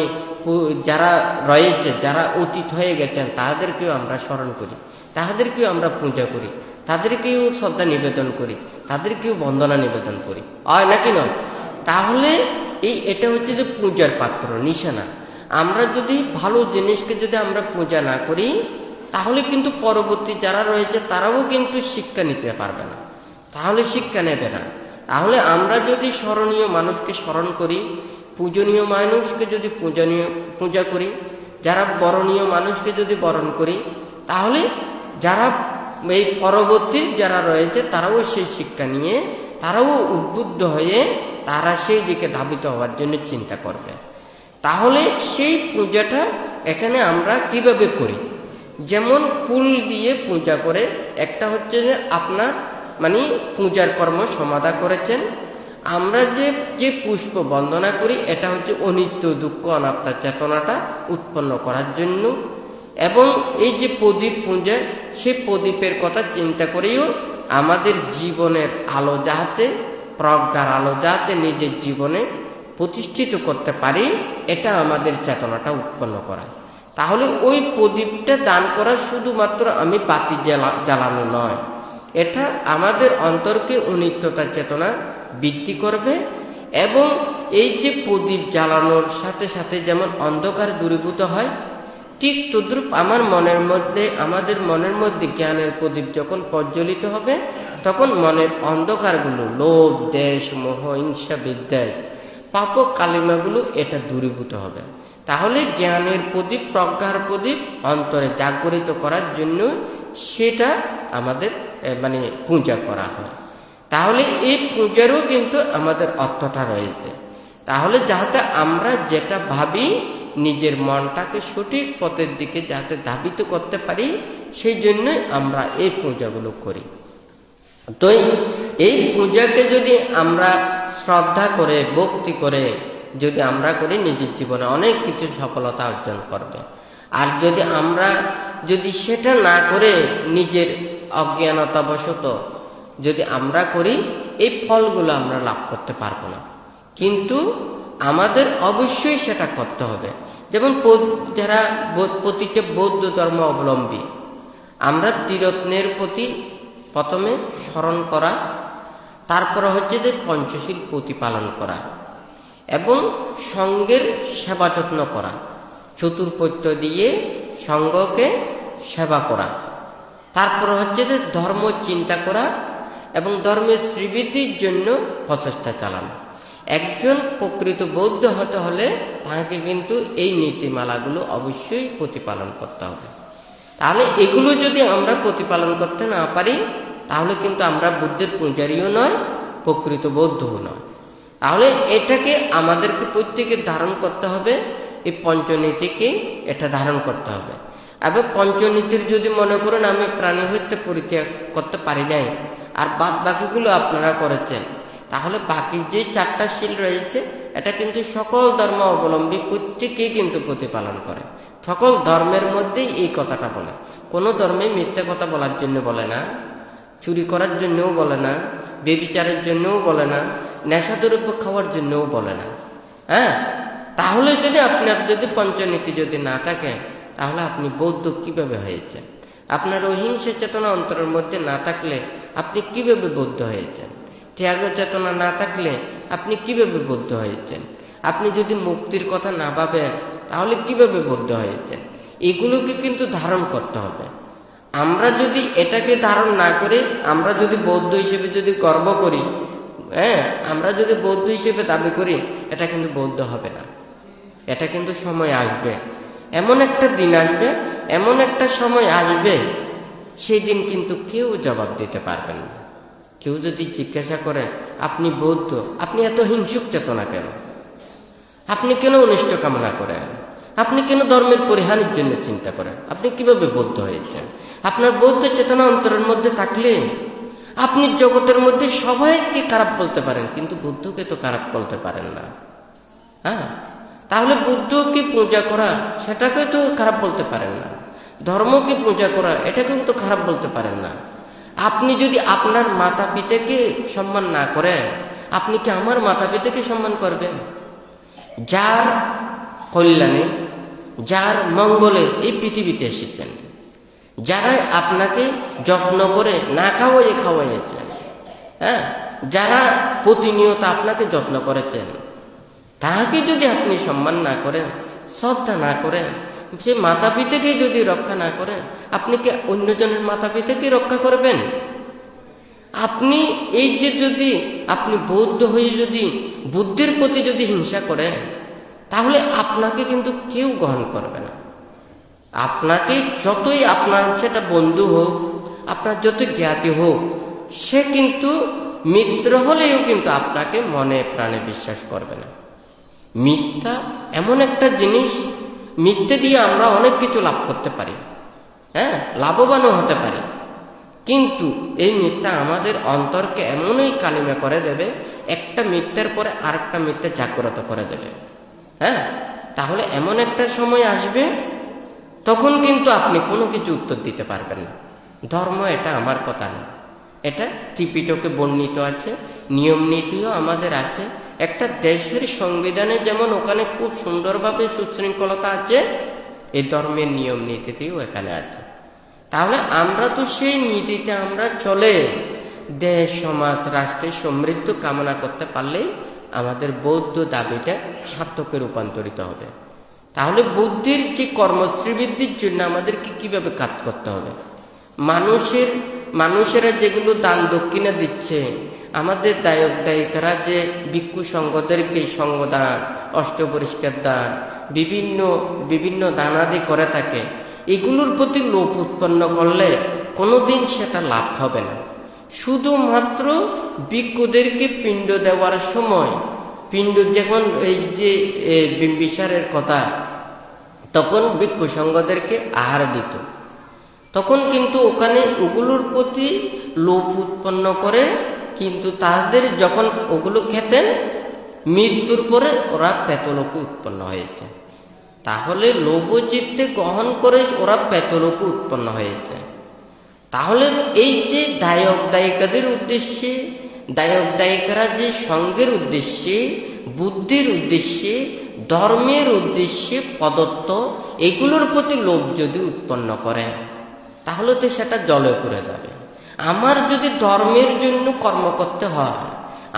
যারা রয়েছে, যারা অতীত হয়ে গেছেন, তাদেরকেও আমরা স্মরণ করি, তাদেরকেও আমরা পূজা করি, তাদেরকেও শ্রদ্ধা নিবেদন করি, তাদেরকেও বন্দনা নিবেদন করি, হয় নাকি নয়? তাহলে এটা হচ্ছে যে পূজার পাত্র, নিশানা। আমরা যদি ভালো জিনিসকে যদি আমরা পূজা না করি, তাহলে কিন্তু পরবর্তী যারা রয়েছে তারাও কিন্তু শিক্ষা নিতে পারবে না, তাহলে শিক্ষা নেবে না। তাহলে আমরা যদি স্মরণীয় মানুষকে স্মরণ করি, পূজনীয় মানুষকে যদি পূজা করি, যারা বরণীয় মানুষকে যদি বরণ করি, তাহলে যারা এই পরবর্তী যারা রয়েছে তারাও সেই শিক্ষা নিয়ে, তারাও উদ্বুদ্ধ হয়ে তারা সেই দিকে ধাবিত হওয়ার জন্য চিন্তা করবে। তাহলে সেই পূজাটা এখানে আমরা কিভাবে করি, যেমন ফুল দিয়ে পূজা করে, একটা হচ্ছে যে আপনার মানে পূজার কর্ম সমাধা করেছেন। আমরা যে পুষ্প বন্দনা করি, এটা হচ্ছে অনিত্য দুঃখ অনাত্মার চেতনাটা উৎপন্ন করার জন্য। এবং এই যে প্রদীপ পূজা, সেই প্রদীপের কথা চিন্তা করেও আমাদের জীবনের আলো যাতে, প্রজ্ঞার আলো যাতে নিজের জীবনে প্রতিষ্ঠিত করতে পারি, এটা আমাদের চেতনাটা উৎপন্ন করা। তাহলে ওই প্রদীপটা দান করা শুধুমাত্র আমি বাতি জ্বালানো নয়, এটা আমাদের অন্তরকে অনিত্যতার চেতনা বৃদ্ধি করবে। এবং এই যে প্রদীপ জ্বালানোর সাথে সাথে যেমন অন্ধকার দূরীভূত হয়, ঠিক তদ্রূপ আমাদের মনের মধ্যে জ্ঞানের প্রদীপ যখন প্রজ্বলিত হবে, তখন মনের অন্ধকারগুলো, লোভ দেশ মোহ হিংসা বিদ্বেষ পাপ কালিমাগুলো এটা দূরীভূত হবে। তাহলে জ্ঞানের প্রদীপ, প্রজ্ঞার প্রদীপ অন্তরে জাগরিত করার জন্য সেটা আমাদের মানে পূজা করা হয়। তাহলে এই পূজারও কিন্তু আমাদের অর্থটা রয়েছে। তাহলে যাতে আমরা যেটা ভাবি, নিজের মনটাকে সঠিক পথের দিকে যাতে ধাবিত করতে পারি, সেই জন্যই আমরা এই পূজাগুলো করি। তো এই পূজাকে যদি আমরা শ্রদ্ধা করে, ভক্তি করে যদি আমরা করি, নিজের জীবনে অনেক কিছু সফলতা অর্জন করবে। আর যদি সেটা না করে নিজের অজ্ঞানতাবশত যদি আমরা করি, এই ফলগুলো আমরা লাভ করতে পারবো না। কিন্তু আমাদের অবশ্যই সেটা করতে হবে। যেমন যারা প্রতিটা বৌদ্ধ ধর্ম অবলম্বী, আমরা ত্রিরত্নের প্রতি প্রথমে স্মরণ করা, তারপরে হচ্ছে যে পঞ্চশীল প্রতিপালন করা এবং সঙ্গের সেবা যত্ন করা, চতুর্পত্য দিয়ে সঙ্গকে সেবা করা, তারপর হচ্ছে যে ধর্ম চিন্তা করা এবং ধর্মের শ্রীবৃদ্ধির জন্য প্রচেষ্টা চালানো। একজন প্রকৃত বৌদ্ধ হতে হলে তাকে কিন্তু এই নীতিমালাগুলো অবশ্যই প্রতিপালন করতে হবে। তাহলে এগুলো যদি আমরা প্রতিপালন করতে না পারি তাহলে কিন্তু আমরা বুদ্ধের পূজারীও নয়, প্রকৃত বৌদ্ধও নয়। তাহলে এটাকে আমাদেরকে প্রত্যেকে ধারণ করতে হবে, এই পঞ্চনীতিকে এটা ধারণ করতে হবে। এবং পঞ্চনীতির যদি মনে করেন আমি প্রাণী হইতে পরিত্যাগ করতে পারি নাই আর বাদ বাকিগুলো আপনারা করেছেন, তাহলে বাকি যে 4টা শীল রয়েছে এটা কিন্তু সকল ধর্ম অবলম্বী প্রত্যেকেই কিন্তু প্রতিপালন করে। সকল ধর্মের মধ্যেই এই কথাটা বলে। কোনো ধর্মে মিথ্যা কথা বলার জন্য বলে না, চুরি করার জন্যও বলে না, বেবিচারের জন্যও বলে না, নেশাদ্রব্য খাওয়ার জন্যও বলে না। হ্যাঁ, তাহলে যদি আপনার যদি পঞ্চনীতি যদি না থাকে তাহলে আপনি বৌদ্ধ কিভাবে হয়েছেন? আপনার অহিংসা চেতনা অন্তরের মধ্যে না থাকলে আপনি কিভাবে বৌদ্ধ হয়েছেন? ত্যাগ চেতনা না থাকলে আপনি কিভাবে বৌদ্ধ হয়েছেন? আপনি যদি মুক্তির কথা না ভাবেন তাহলে কিভাবে বৌদ্ধ হয়েছেন? এগুলোকে কিন্তু ধারণ করতে হবে। আমরা যদি এটাকে ধারণ না করে আমরা যদি বৌদ্ধ হিসেবে যদি গর্ব করি, হ্যাঁ, আমরা যদি বৌদ্ধ হিসেবে দাবি করি, এটা কিন্তু বৌদ্ধ হবে না। এটা কিন্তু সময় আসবে, এমন একটা দিন আসবে, এমন একটা সময় আসবে, সেই দিন কিন্তু কেউ জবাব দিতে পারবেন না। কেউ যদি জিজ্ঞাসা করে আপনি বৌদ্ধ, আপনি এত হিংসুক চেতনা কেন? আপনি কেন অনিষ্ট কামনা করেন? আপনি কেন ধর্মের পরিহারের জন্য চিন্তা করেন? আপনি কিভাবে বৌদ্ধ হয়েছেন? আপনার বৌদ্ধ চেতনা অন্তরের মধ্যে থাকলে আপনি জগতের মধ্যে সবাইকে খারাপ বলতে পারেন, কিন্তু বুদ্ধকে তো খারাপ বলতে পারেন না। হ্যাঁ, তাহলে বুদ্ধকে পূজা করা সেটাকে তো খারাপ বলতে পারেন না, ধর্মকে পূজা করা এটাকেও তো খারাপ বলতে পারেন না। আপনি যদি আপনার মাতা পিতাকে সম্মান না করেন, আপনি কি আমার মাতা পিতাকে সম্মান করবেন? যার কল্যাণে, যার মঙ্গলে এই পৃথিবীতে এসেছেন, যারা আপনাকে যত্ন করে না খাওয়াইয়েছেন, হ্যাঁ, যারা প্রতিনিয়ত আপনাকে যত্ন করেছেন, তাহাকে যদি আপনি সম্মান না করেন, শ্রদ্ধা না করেন, সে মাতা পিতাকে যদি রক্ষা না করেন, আপনি কি অন্যজনের মাতা পিতাকে রক্ষা করবেন? আপনি এই যে যদি আপনি বৌদ্ধ হয়ে যদি বুদ্ধের প্রতি যদি হিংসা করেন, তাহলে আপনাকে কিন্তু কেউ গ্রহণ করবে না। আপনাকে যতই আপনার সেটা বন্ধু হোক, আপনার যত জ্ঞাতি হোক, সে কিন্তু মিত্র হলেও কিন্তু আপনাকে মনে প্রাণে বিশ্বাস করবে না। মিথ্যা এমন একটা জিনিস, মিথ্যে দিয়ে আমরা অনেক কিছু লাভ করতে পারি, হ্যাঁ, লাভবানও হতে পারি, কিন্তু এই মিথ্যা আমাদের অন্তরকে এমনই কালিমা করে দেবে, একটা মিথ্যার পরে আরেকটা মিথ্যা জাগ্রত করে দেবে। হ্যাঁ, তাহলে এমন একটা সময় আসবে তখন কিন্তু আপনি কোনো কিছু উত্তর দিতে পারবেন না। ধর্ম এটা আমার কথা না, এটা ত্রিপিটকে বর্ণিত আছে, নিয়ম নীতিও আমাদের আছে। একটা দেশের সংবিধানে যেমন ওখানে খুব সুন্দরভাবে সুশৃঙ্খলতা আছে, এই ধর্মের নিয়ম নীতিতেও এখানে আছে। তাহলে আমরা তো সেই নীতিতে আমরা চলে দেশ সমাজ রাষ্ট্রের সমৃদ্ধ কামনা করতে পারলেই আমাদের বৌদ্ধ দাবিটা সার্থকে রূপান্তরিত হবে। তাহলে বুদ্ধির যে কর্মশ্রীবৃদ্ধির জন্য আমাদেরকে কিভাবে কাজ করতে হবে? মানুষেরা যেগুলো দান দক্ষিণা দিচ্ছে, আমাদের দায়ক দায়িকারা যে ভিক্ষু সংঘদেরকে সঙ্গদান, অষ্টপরিষ্কার দান, বিভিন্ন দানাদি করে থাকে, এগুলোর প্রতি লোভ উৎপন্ন করলে কোনোদিন সেটা লাভ হবে না। শুধুমাত্র ভিক্ষুদেরকে পিণ্ড দেওয়ার সময়, পিণ্ড যখন এই যে বিম্বিসারের কথা, তখন ভিক্ষু সংঘদেরকে আহার দিত, তখন কিন্তু ওখানে ওগুলোর প্রতি লোভ উৎপন্ন করে, কিন্তু তাদের যখন ওগুলো খেতেন মৃত্যুর পরে ওরা প্রেতলোকে উৎপন্ন হয়েছে। তাহলে লোভ চিত্তে গ্রহণ করে ওরা প্রেতলোকে উৎপন্ন হয়েছে। তাহলে এই যে দায়ক দায়িকাদের উদ্দেশ্যে, দায়ক দায়িকারা যে সঙ্গের উদ্দেশ্যে, বুদ্ধির উদ্দেশ্যে, ধর্মের উদ্দেশ্যে প্রদত্ত এগুলোর প্রতি লোভ যদি উৎপন্ন করে, তাহলে তো সেটা জলে পড়ে যাবে। আমার যদি ধর্মের জন্য কর্ম করতে হয়,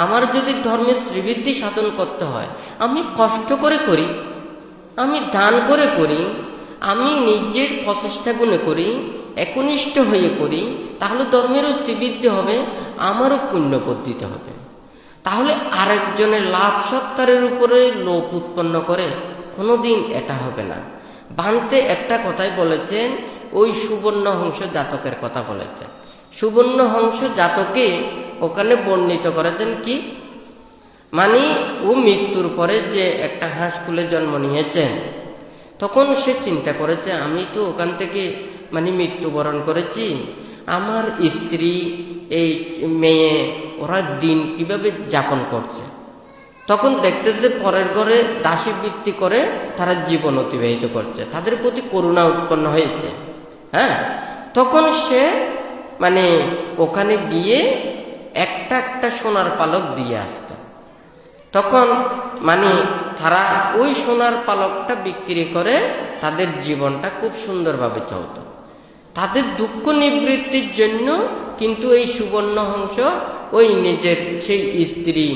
আমার যদি ধর্মের শ্রীবৃদ্ধি সাধন করতে হয়, আমি কষ্ট করে করি, আমি দান করে করি, আমি নিজের প্রচেষ্টা গুণে করি, একনিষ্ঠ হয়ে করি, তাহলে ধর্মেরও শ্রীবৃদ্ধি হবে, আমারও পুণ্য বর্ধিত হবে। তাহলে আরেকজনের লাভ সৎকারের উপরে লোভ উৎপন্ন করে কোনোদিন এটা হবে না। বান্তে একটা কথাই বলেছেন, ওই সুবর্ণ হংস জাতকের কথা বলেছেন। সুবর্ণ হংস জাতকে ওখানে বর্ণিত করেছেন কি, মানে ও মৃত্যুর পরে যে একটা হাঁস কুলে জন্ম নিয়েছেন, তখন সে চিন্তা করেছে আমি তো ওখান থেকে মানে মৃত্যুবরণ করেছি, আমার স্ত্রী এই মেয়ে ওরা দিন কিভাবে যাপন করছে। তখন দেখতেছে পরের ঘরে দাসী বৃত্তি করে তারা জীবন অতিবাহিত করছে, তাদের প্রতি করুণা উৎপন্ন হয়েছে। হ্যাঁ, তখন সে মানে ওখানে গিয়ে একটা একটা সোনার পালক দিয়ে আসত। তখন মানে তারা ওই সোনার পালকটা বিক্রি করে তাদের জীবনটা খুব সুন্দরভাবে চলত। তাদের দুঃখ নিবৃত্তির জন্য কিন্তু এই সুবর্ণ হংস ওই নিজের সেই স্ত্রী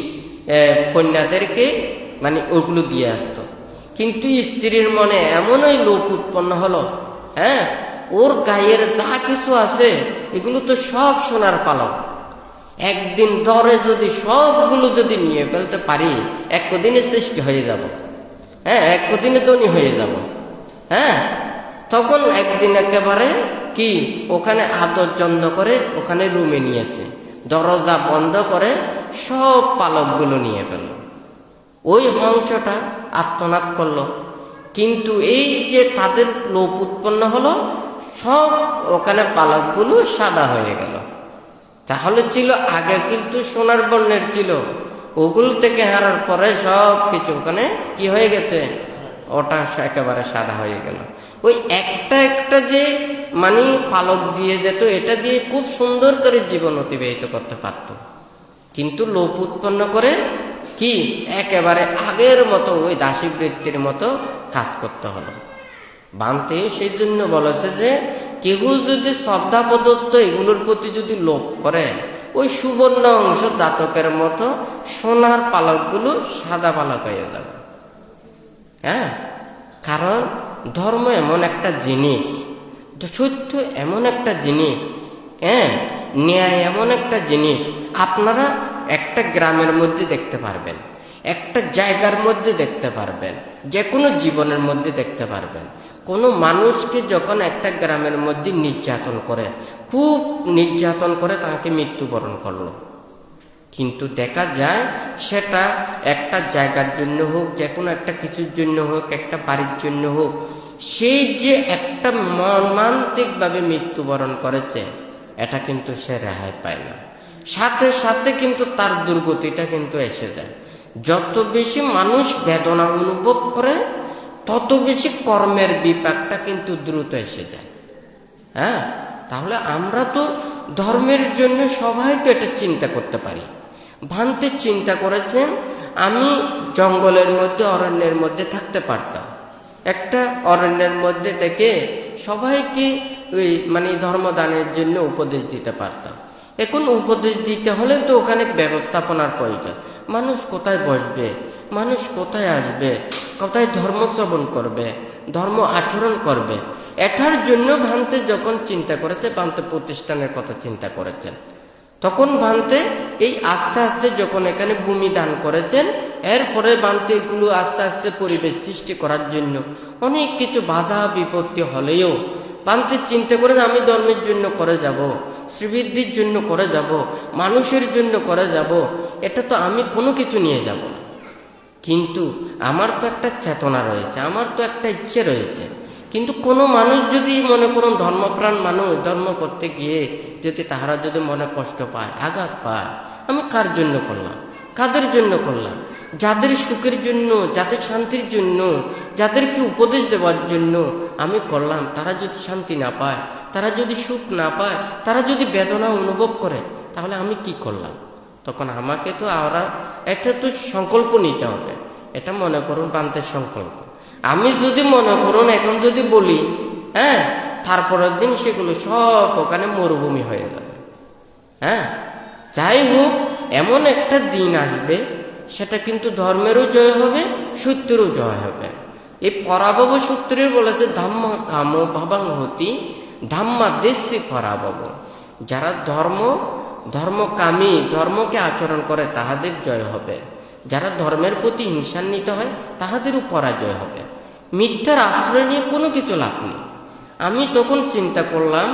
কন্যাদেরকে মানে ওগুলো দিয়ে আসতো। কিন্তু স্ত্রীর মনে এমনই লোভ উৎপন্ন হলো, হ্যাঁ, ওর গায়ের যা কিছু আছে এগুলো তো সব সোনার পালক, একদিন ধরে যদি সবগুলো যদি নিয়ে ফেলতে পারি একদিনে সৃষ্টি হয়ে যাব, হ্যাঁ, একদিনে ধনী হয়ে যাব। হ্যাঁ, তখন একদিন একেবারে কি ওখানে আদর যত্ন করে ওখানে রুমে নিয়েছে, দরজা বন্ধ করে সব পালকগুলো নিয়ে ফেলল। ওই হংসটা আত্মনাদ করলো, কিন্তু এই যে তাদের লোভ উৎপন্ন হলো, সব ওখানে পালকগুলো সাদা হয়ে গেল। তাহলে ছিল আগে কিন্তু সোনার বর্ণের ছিল, ওগুলো থেকে হারার পরে সব কিছু ওখানে কি হয়ে গেছে, ওটা একেবারে সাদা হয়ে গেল। ওই একটা একটা যে মানে পালক দিয়ে যেত, এটা দিয়ে খুব সুন্দর করে জীবন অতিবাহিত করতে পারত, কিন্তু লোভ উৎপন্ন করে কি একেবারে আগের মতো ওই দাসী বৃত্তির মতো কাজ করতে হলো। বান্তে সেই জন্য বলেছে যে কেউ যদি শ্রদ্ধা প্রদত্ত এগুলোর প্রতি যদি লোভ করে, ওই সুবর্ণ অংশ জাতকের মতো সোনার পালকগুলো সাদা পালক হয়ে যাবে। হ্যাঁ, কারণ ধর্ম এমন একটা জিনিস, সত্য এমন একটা জিনিস, হ্যাঁ, ন্যায় এমন একটা জিনিস। আপনারা একটা গ্রামের মধ্যে দেখতে পারবেন, একটা জায়গার মধ্যে দেখতে পারবেন, যে কোনো জীবনের মধ্যে দেখতে পারবেন। কোনো মানুষকে যখন একটা গ্রামের মধ্যে নির্যাতন করে, খুব নির্যাতন করে, তাকে মৃত্যুবরণ করলো, কিন্তু দেখা যায় সেটা একটা জায়গার জন্য হোক, যে কোনো একটা কিছুর জন্য হোক, একটা বাড়ির জন্য হোক, সেই যে একটা মর্মান্তিকভাবে মৃত্যুবরণ করেছে, এটা কিন্তু সে রেহাই পায় না। সাথে সাথে কিন্তু তার দুর্গতিটা কিন্তু এসে যায়। যত বেশি মানুষ বেদনা অনুভব করে, তত বেশি কর্মের বিপাকটা কিন্তু দ্রুত এসে যায়। হ্যাঁ, তাহলে আমরা তো ধর্মের জন্য সবাই তো এটা চিন্তা করতে পারি। ভান্তে চিন্তা করেছেন, আমি জঙ্গলের মধ্যে অরণ্যের মধ্যে থাকতে পারতাম, একটা অরণ্যের মধ্যে থেকে সবাইকে ওই মানে ধর্মদানের জন্য উপদেশ দিতে পারতাম। এখন উপদেশ দিতে হলে তো ওখানে ব্যবস্থাপনার প্রয়োজন। মানুষ কোথায় বসবে, মানুষ কোথায় আসবে, কোথায় ধর্ম শ্রবণ করবে, ধর্ম আচরণ করবে, এটার জন্য ভান্তে যখন চিন্তা করেছে, ভান্তে প্রতিষ্ঠানের কথা চিন্তা করেছেন। তখন ভান্তে এই আস্তে আস্তে যখন এখানে ভূমি দান করেছেন, এরপরে ভান্তে এগুলো আস্তে আস্তে পরিবেশ সৃষ্টি করার জন্য অনেক কিছু বাধা বিপত্তি হলেও ভান্তে চিন্তা করে আমি ধর্মের জন্য করে যাব, শ্রীবৃদ্ধির জন্য করে যাব, মানুষের জন্য করে যাব, এটা তো আমি কোনো কিছু নিয়ে যাব না। কিন্তু আমার তো একটা চেতনা রয়েছে, আমার তো একটা ইচ্ছে রয়েছে। কিন্তু কোনো মানুষ যদি মনে করুন ধর্মপ্রাণ মানুষ, ধর্ম করতে গিয়ে যদি তাহারা যদি মনে কষ্ট পায়, আঘাত পায়, আমি কার জন্য করলাম, কাদের জন্য করলাম? যাদের সুখের জন্য, যাদের শান্তির জন্য, যাদেরকে উপদেশ দেওয়ার জন্য আমি করলাম, তারা যদি শান্তি না পায়, তারা যদি সুখ না পায়, তারা যদি বেদনা অনুভব করে, তাহলে আমি কি করলাম? তখন আমাকে তো একটা তো সংকল্প নিতে হবে। এটা মনে করুন প্রান্তের সংকল্প। আমি যদি মনে করুন এখন যদি বলি, হ্যাঁ, তারপরের দিন সেগুলো সব ওখানে মরুভূমি হয়ে যাবে। হ্যাঁ, যাই হোক, এমন একটা দিন আসবে, সেটা কিন্তু ধর্মেরও জয় হবে, সত্যেরও জয় হবে। এই পরাভব সূত্রে বলেছে ধাম্মা কামো ভাবাং হতি ধাম্মা দেশে পরাভব। যারা ধর্মকামী, ধর্মকে আচরণ করে তাহাদের জয় হবে, যারা ধর্মের প্রতি হিংসান্বিত হয় তাহাদেরও পরাজয় হবে। মিথ্যার আশ্রয় নিয়ে কোনো কিছু লাভ নেই। আমি তখন চিন্তা করলাম,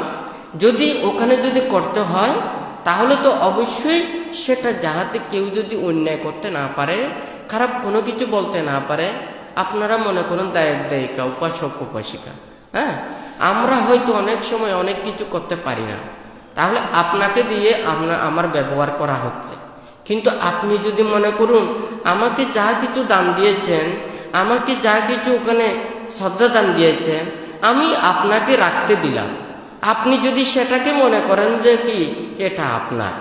যদি ওখানে যদি করতে হয় তাহলে তো অবশ্যই সেটা যাহাতে কেউ যদি অন্যায় করতে না পারে, খারাপ কোনো কিছু বলতে না পারে। আপনারা মনে করুন দায়ক দায়িকা, উপাসক উপাসিকা, হ্যাঁ, আমরা হয়তো অনেক সময় অনেক কিছু করতে পারি না, তাহলে আপনাকে দিয়ে আমার ব্যবহার করা হচ্ছে। কিন্তু আপনি যদি মনে করুন আমাকে যা কিছু দান দিয়েছেন, আমাকে যা কিছু ওখানে শ্রদ্ধা দান দিয়েছেন, আমি আপনাকে রাখতে দিলাম, আপনি যদি সেটাকে মনে করেন যে কি এটা আপনার,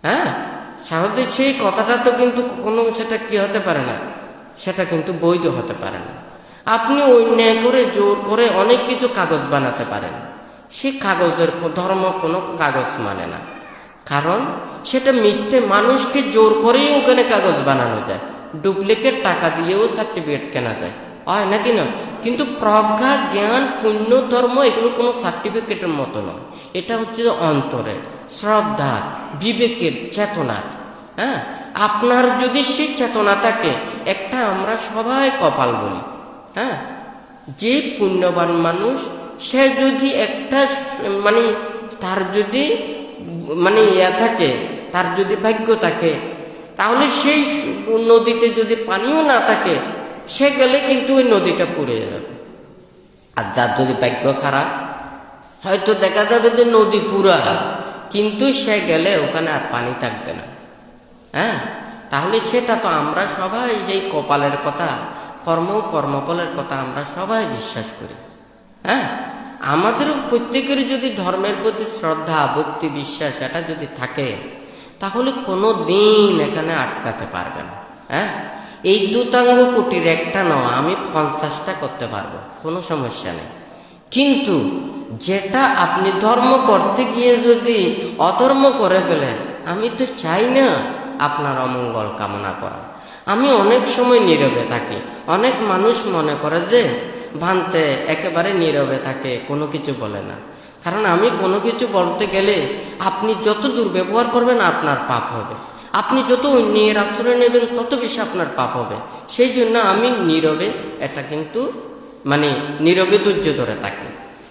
হ্যাঁ, স্বাভাবিক সেই কথাটা তো কিন্তু কোনো সেটা কি হতে পারে না, সেটা কিন্তু বৈধ হতে পারে না। আপনি অন্যায় করে জোর করে অনেক কিছু কাগজ বানাতে পারেন, সে কাগজের ধর্ম কোনো কাগজ মানে না, কারণ সেটা মিথ্যে। মানুষকে জোর করেই ওখানে কাগজ বানানো যায়, ডুপ্লিকেট টাকা দিয়েও সার্টিফিকেট কেনা যায়, হয় নাকি না? কিন্তু প্রজ্ঞা, জ্ঞান, পুণ্য, ধর্ম এগুলো কোনো সার্টিফিকেটের মতো নয়। এটা হচ্ছে অন্তরের, শ্রদ্ধা, বিবেকের, চেতনার। হ্যাঁ, আপনার যদি সেই চেতনা থাকে, একটা আমরা সবাই কপাল বলি, হ্যাঁ, যে পুণ্যবান মানুষ সে যদি একটা মানে তার যদি মানে থাকে, তার যদি ভাগ্য থাকে, তাহলে সেই নদীতে যদি পানিও না থাকে, সে গেলে কিন্তু ওই নদীটা পুড়ে যাবে। আর যার যদি ভাগ্য খারাপ, হয়তো দেখা যাবে যে নদী পুরা, কিন্তু সে গেলে ওখানে আর পানি থাকবে না। হ্যাঁ, তাহলে সেটা তো আমরা সবাই সেই কপালের কথা, কর্মফলের কথা আমরা সবাই বিশ্বাস করি। হ্যাঁ, আমাদের প্রত্যেকের যদি ধর্মের প্রতি শ্রদ্ধা, ভক্তি, বিশ্বাস এটা যদি থাকে, তাহলে কোনো দিন এখানে আটকাতে পারবে না। হ্যাঁ, এই দুতাঙ্গ কুটির একটা নয়, আমি 50টা করতে পারবো, কোনো সমস্যা নেই। কিন্তু যেটা আপনি ধর্ম করতে গিয়ে যদি অধর্ম করে ফেলেন, আমি তো চাই না আপনার অমঙ্গল কামনা করা। আমি অনেক সময় নীরবে থাকি। অনেক মানুষ মনে করে যে ভান্তে একেবারে নীরবে থাকে, কোনো কিছু বলে না। কারণ আমি কোনো কিছু বলতে গেলে আপনি যত দুর্ব্যবহার করবেন আপনার পাপ হবে, আপনি যত অন্যের আশ্রয় নেবেন তত বেশি আপনার পাপ হবে। সেই জন্য আমি নীরবে, এটা কিন্তু মানে নীরবে ধৈর্য ধরে থাকি।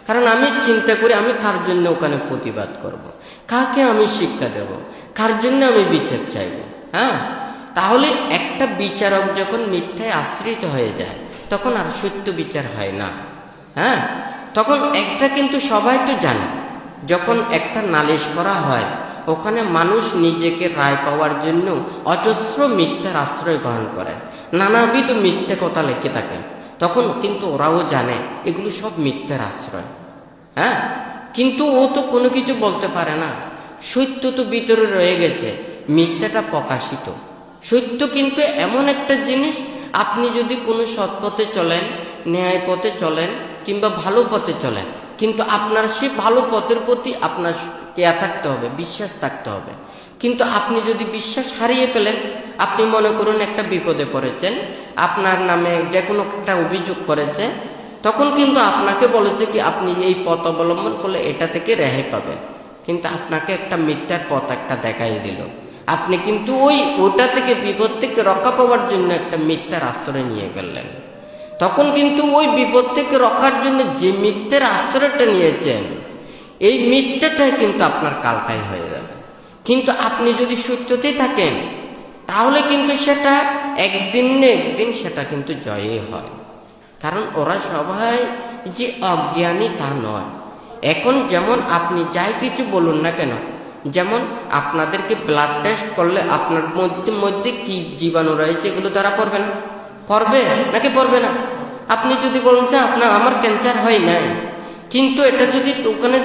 কারণ আমি চিন্তা করি আমি কার জন্য ওখানে প্রতিবাদ করব, কাকে আমি শিক্ষা দেব, কার জন্য আমি বিচার চাইব। হ্যাঁ, তাহলে একটা বিচারক যখন মিথ্যায় আশ্রিত হয়ে যায়, তখন আর সত্য বিচার হয় না। হ্যাঁ, তখন একটা কিন্তু সবাই তো জানে, যখন একটা নালিশ করা হয়, ওখানে মানুষ নিজেকে রায় পাওয়ার জন্য অজস্র মিথ্যার আশ্রয় গ্রহণ করে, নানাবিধ মিথ্যে কথা লেখে থাকে। তখন কিন্তু ওরাও জানে এগুলো সব মিথ্যার আশ্রয়। হ্যাঁ, কিন্তু ও তো কোনো কিছু বলতে পারে না, সত্য তো ভিতরে রয়ে গেছে, মিথ্যাটা প্রকাশিত। সত্য কিন্তু এমন একটা জিনিস, আপনি যদি কোনো সৎ পথে চলেন, ন্যায় পথে চলেন, কিংবা ভালো পথে চলেন, কিন্তু আপনার সে ভালো পথের প্রতি আপনার থাকতে হবে, বিশ্বাস থাকতে হবে। কিন্তু আপনি যদি বিশ্বাস হারিয়ে ফেলেন, আপনি মনে করুন একটা বিপদে পড়েছেন, আপনার নামে যে কোনো একটা অভিযোগ করেছে, তখন কিন্তু আপনাকে বলেছে কি আপনি এই পথ অবলম্বন করলে এটা থেকে রেহাই পাবেন, কিন্তু আপনাকে একটা মিথ্যার পথ একটা দেখাই দিল। আপনি কিন্তু ওটা থেকে, বিপদ থেকে রক্ষা পাওয়ার জন্য একটা মিথ্যার আশ্রয় নিয়ে গেলেন। তখন কিন্তু ওই বিপদ থেকে রক্ষার জন্য যে মিথ্যের আশ্রয়টা নিয়েছেন, এই মিথ্যাটাই কিন্তু আপনার কালটাই হয়ে যাবে। কিন্তু আপনি যদি সত্যতেই থাকেন, তাহলে কিন্তু সেটা একদিন না একদিন সেটা কিন্তু জয়ই হয়। কারণ ওরা সবাই যে অজ্ঞানী তা নয়। এখন যেমন আপনি যাই কিছু বলুন না কেন, যেমন আপনাদেরকে ব্লাড টেস্ট করলে আপনার মধ্যে কি জীবাণু রয়েছে এগুলো ধরা পড়বে না? পড়বে নাকি পড়বে না? আপনি যদি বলেন যে আমার ক্যান্সার হয় নাই, কিন্তু এটা যদি ওখানে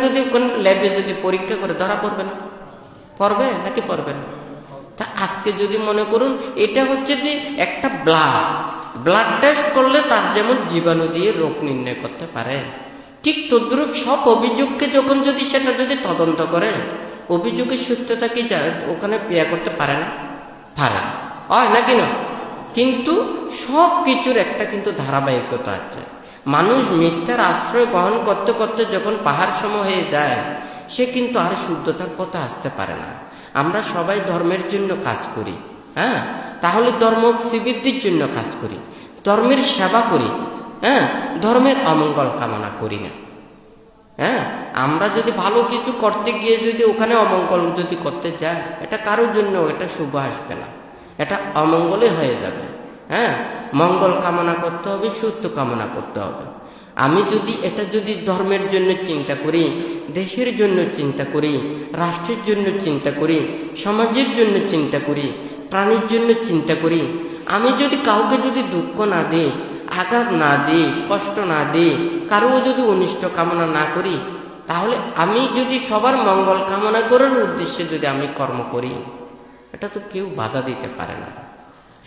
ল্যাবে যদি পরীক্ষা করে ধরা পড়বে না? পড়বে নাকি পড়বে না? তা আজকে যদি মনে করুন এটা হচ্ছে যে একটা ব্লাড টেস্ট করলে তার যেমন জীবাণু দিয়ে রোগ নির্ণয় করতে পারে, ঠিক তদ্রুপ সব অভিযোগকে যখন যদি সেটা যদি তদন্ত করে, অভিযোগের সত্যতা কি ওখানে পেয়া করতে পারে না? পারে, হয় নাকি না? কিন্তু সব কিছুর একটা কিন্তু ধারাবাহিকতা আছে। মানুষ মিথ্যার আশ্রয় গ্রহণ করতে করতে যখন পাহাড় সম হয়ে যায়, সে কিন্তু আর শুদ্ধতার পথে আসতে পারে না। আমরা সবাই ধর্মের জন্য কাজ করি, হ্যাঁ, তাহলে ধর্ম শ্রীবৃদ্ধির জন্য কাজ করি, ধর্মের সেবা করি, হ্যাঁ, ধর্মের অমঙ্গল কামনা করি না। হ্যাঁ, আমরা যদি ভালো কিছু করতে গিয়ে যদি ওখানে অমঙ্গল যদি করতে যাই, এটা কারোর জন্য এটা শুভ আসবে না, এটা অমঙ্গলে হয়ে যাবে। হ্যাঁ, মঙ্গল কামনা করতে হবে, সত্য কামনা করতে হবে। আমি যদি এটা যদি ধর্মের জন্য চিন্তা করি, দেশের জন্য চিন্তা করি, রাষ্ট্রের জন্য চিন্তা করি, সমাজের জন্য চিন্তা করি, প্রাণীর জন্য চিন্তা করি, আমি যদি কাউকে যদি দুঃখ না দিই, আঘাত না দিই, কষ্ট না দিই, কারো যদি অনিষ্ট কামনা না করি, তাহলে আমি যদি সবার মঙ্গল কামনা করার উদ্দেশ্যে যদি আমি কর্ম করি, এটা তো কেউ বাধা দিতে পারে না।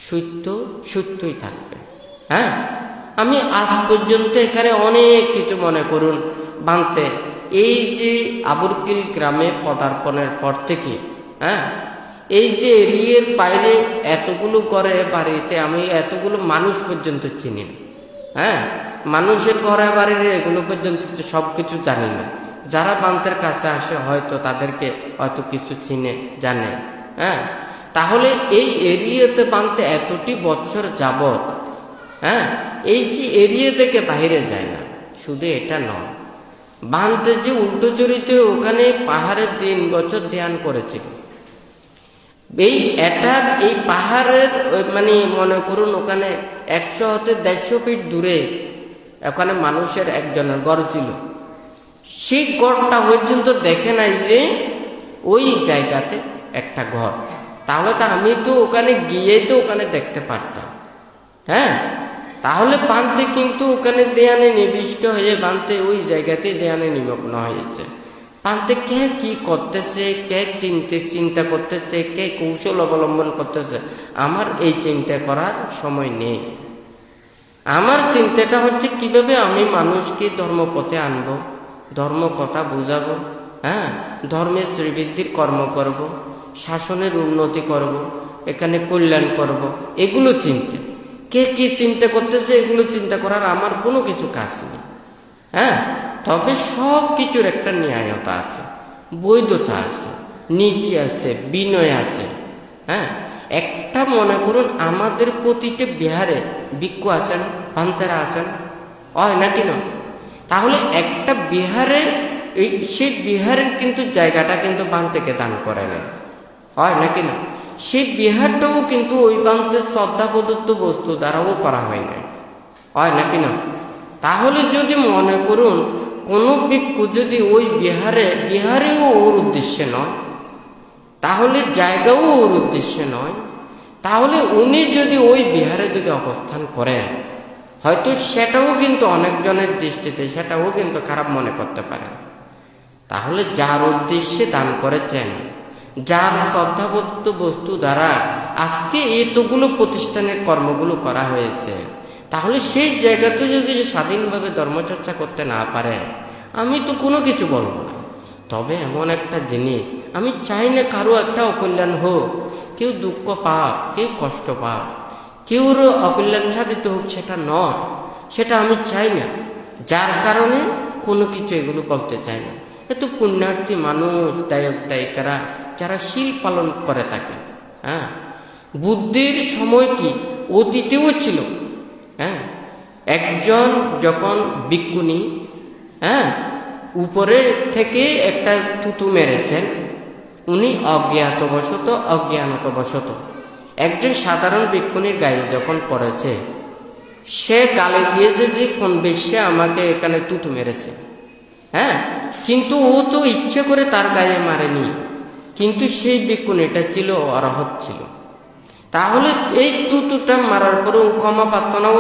সত্য সত্যই থাকবে। হ্যাঁ, আমি আজ পর্যন্ত এখানে অনেক কিছু মনে করুন বানতে, এই যে আবুরকিল গ্রামে পদার্পণের পর থেকে, হ্যাঁ, এই যে এরিয়ার বাইরে এতগুলো করে বাড়িতে আমি এতগুলো মানুষ পর্যন্ত চিনি না। হ্যাঁ, মানুষের ঘরে বাড়ির এগুলো পর্যন্ত সব কিছু জানি না। যারা বান্তের কাছে আসে হয়তো তাদেরকে হয়তো কিছু চিনে জানে। হ্যাঁ, তাহলে এই এরিয়াতে বানতে এতটি বছর যাবত, হ্যাঁ, এই যে এরিয়া থেকে বাইরে যায় না। শুধু এটা নয়, বানতে যে উল্টো চরিত্রে ওখানে পাহাড়ে 3 বছর ধ্যান করেছিল। এই এটার এই পাহাড়ের মানে মনে করুন ওখানে 100 হতে 150 ফিট দূরে ওখানে মানুষের একজনের ঘর ছিল। সেই ঘরটা পর্যন্ত দেখে নাই যে ওই জায়গাতে একটা ঘর। তাহলে তো আমি তো ওখানে গিয়ে তো ওখানে দেখতে পারতাম। হ্যাঁ, তাহলে বানতে কিন্তু ওখানে দেয়ানে নিবিষ্ট হয়ে বানতে ওই জায়গাতে দেয়ানে নিমগ্ন হয়েছে। বানতে কে কি করতেছে, কে চিন্তা করতেছে, কে কৌশল অবলম্বন করতেছে, আমার এই চিন্তা করার সময় নেই। আমার চিন্তাটা হচ্ছে কিভাবে আমি মানুষকে ধর্মপথে আনবো, ধর্ম কথা বুঝাবো, হ্যাঁ, ধর্মের শ্রীবৃদ্ধির কর্ম করব, শাসনের উন্নতি করব, এখানে কল্যাণ করব, এগুলো চিন্তা। কে কি চিন্তা করতেছে এগুলো চিন্তা করার আমার কোনো কিছু কাজ নেই। হ্যাঁ, তবে সব কিছুর একটা ন্যায়তা আছে, বৈধতা আছে, নীতি আছে, বিনয় আছে। হ্যাঁ, একটা মনে করুন আমাদের প্রতিটি বিহারে ভিক্ষু আছেন, পান্তারা আছেন, হয় না কেন? তাহলে একটা বিহারে সেই বিহারের কিন্তু জায়গাটা কিন্তু বান থেকে দান করে না, হয় না কেন? সেই বিহারটাও কিন্তু ওই বান্তের শ্রদ্ধা প্রদত্ত বস্তু দ্বারাও করা হয় না, হয় না কেন? তাহলে যদি মনে করুন কোনো ভিক্ষু যদি ওই বিহারেও ওর উদ্দেশ্যে নয়, তাহলে জায়গাও ওর উদ্দেশ্যে নয়, তাহলে উনি যদি ওই বিহারে যদি অবস্থান করেন, হয়তো সেটাও কিন্তু অনেকজনের দৃষ্টিতে সেটাও কিন্তু খারাপ মনে করতে পারে। তাহলে যার উদ্দেশ্যে দান করেছেন, যার শ্রদ্ধাবদ্ধ বস্তু দ্বারা আজকে এতগুলো প্রতিষ্ঠানের কর্মগুলো করা হয়েছে, তাহলে সেই জায়গাতে যদি স্বাধীনভাবে ধর্মচর্চা করতে না পারে, আমি তো কোনো কিছু বলবো না। তবে এমন একটা জিনিস, আমি চাই না কারো একটা অকল্যাণ হোক, কেউ দুঃখ পাক, কেউ কষ্ট পাক, কেউর অকল্যাণ সাধিত হোক, সেটা নয়, সেটা আমি চাই না। যার কারণে কোনো কিছু এগুলো বলতে চাই না। এত পুণ্যার্থী মানুষ, দায়ক দায়িকারা যারা শীল পালন করে থাকে, হ্যাঁ, বুদ্ধির সময়টি অতীতেও ছিল। হ্যাঁ, একজন যখন ভিক্ষুণী, হ্যাঁ, উপরে থেকে একটা থুতু মেরেছেন, উনি অজ্ঞানতবশত একজন সাধারণ ভিক্ষুণীর গায়ে যখন পড়েছে, সে গালি দিয়েছে যে কোন বেশ্যা আমাকে এখানে থুতু মেরেছে। হ্যাঁ, কিন্তু ও তো ইচ্ছে করে তার গায়ে মারেনি, কিন্তু সেই ভিক্ষুণীটা ছিল অরহৎ ছিল। তাহলে এই তুতুটা মারার পরেও ক্ষমা প্রার্থনাও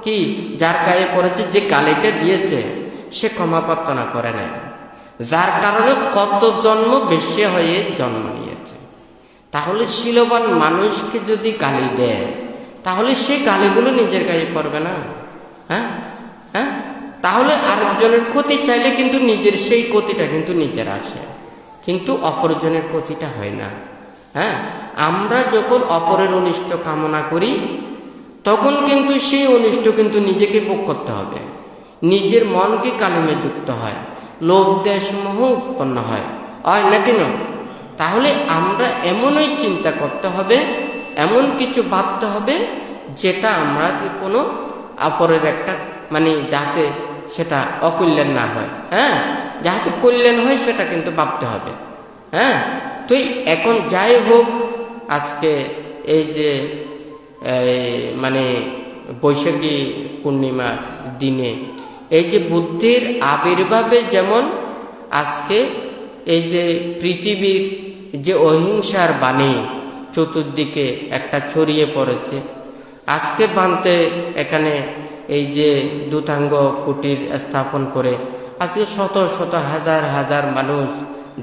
কি যার গায়ে পড়েছে, যে গালিটা দিয়েছে সে ক্ষমা প্রার্থনা করে নাই, যার কারণে কত জন্ম বেশ্যা হয়ে জন্ম নিয়েছে। তাহলে শীলবান মানুষকে যদি গালি দেয়, তাহলে সে গালিগুলো নিজের গায়ে পড়বে না? হ্যাঁ, হ্যাঁ, তাহলে আরেকজনের ক্ষতি চাইলে কিন্তু নিজের সেই ক্ষতিটা কিন্তু নিজের আসে, কিন্তু অপরজনের ক্ষতিটা হয় না। হ্যাঁ, আমরা যখন অপরের অনিষ্ট কামনা করি, তখন কিন্তু সেই অনিষ্ট কিন্তু নিজেকে ভোগ করতে হবে, নিজের মনকে কালিমে যুক্ত হয়, লোভ দেশ মোহ উৎপন্ন হয় না কেন? তাহলে আমরা এমনই চিন্তা করতে হবে, এমন কিছু ভাবতে হবে যেটা আমরা কোনো অপরের একটা যাতে সেটা অকল্যাণ না হয়, যাতে কল্যাণ হয় সেটা কিন্তু ভাবতে হবে। তো এখন যাই হোক, আজকে এই যে বৈশাখী পূর্ণিমার দিনে এই যে বুদ্ধির আবির্ভাবে যেমন আজকে এই যে পৃথিবীর যে অহিংসার বাণী চতুর্দিকে একটা ছড়িয়ে পড়েছে, আজকে বানতে এখানে এই যে দূতাঙ্গ কুটির স্থাপন করে আজকে শত শত হাজার হাজার মানুষ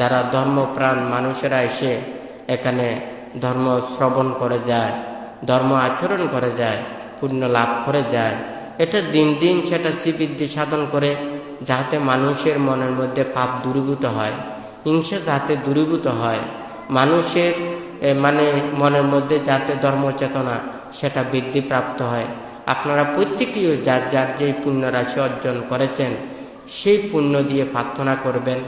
যারা ধর্মপ্রাণ মানুষেরা এসে এখানে ধর্ম শ্রবণ করে যায়, ধর্ম আচরণ করে যায়, পুণ্য লাভ করে যায়। এটা দিন দিন সেটা শ্রীবৃদ্ধি সাধন করে যাতে মানুষের মনের মধ্যে পাপ দূরীভূত হয়, হিংসা যাতে দূরীভূত হয়, মানুষের মনের মধ্যে যাতে ধর্মচেতনা সেটা বৃদ্ধিপ্রাপ্ত হয়। আপনারা প্রত্যেকেই যার যার যে পুণ্য রাশি অর্জন করেছেন সেই পুণ্য দিয়ে প্রার্থনা করবেন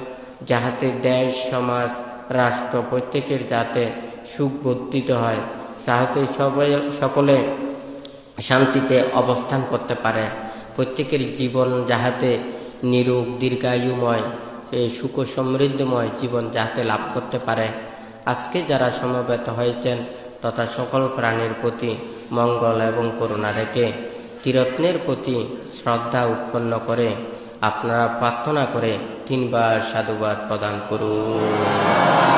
যাহাতে দেশ সমাজ রাষ্ট্র প্রত্যেকের যাতে সুখ বর্ধিত হয়, যাহাতে সকলে শান্তিতে অবস্থান করতে পারে, প্রত্যেকের জীবন যাহাতে নিরোগ দীর্ঘায়ুময় সুখ সমৃদ্ধময় জীবন যাহাতে লাভ করতে পারে। আজকে যারা সমবেত হয়েছেন তথা সকল প্রাণীর প্রতি মঙ্গল এবং করুণা রেখে ত্রিরত্নের প্রতি শ্রদ্ধা উৎপন্ন করে আপনারা প্রার্থনা করে 3 বার সাধুবাদ প্রদান করুন।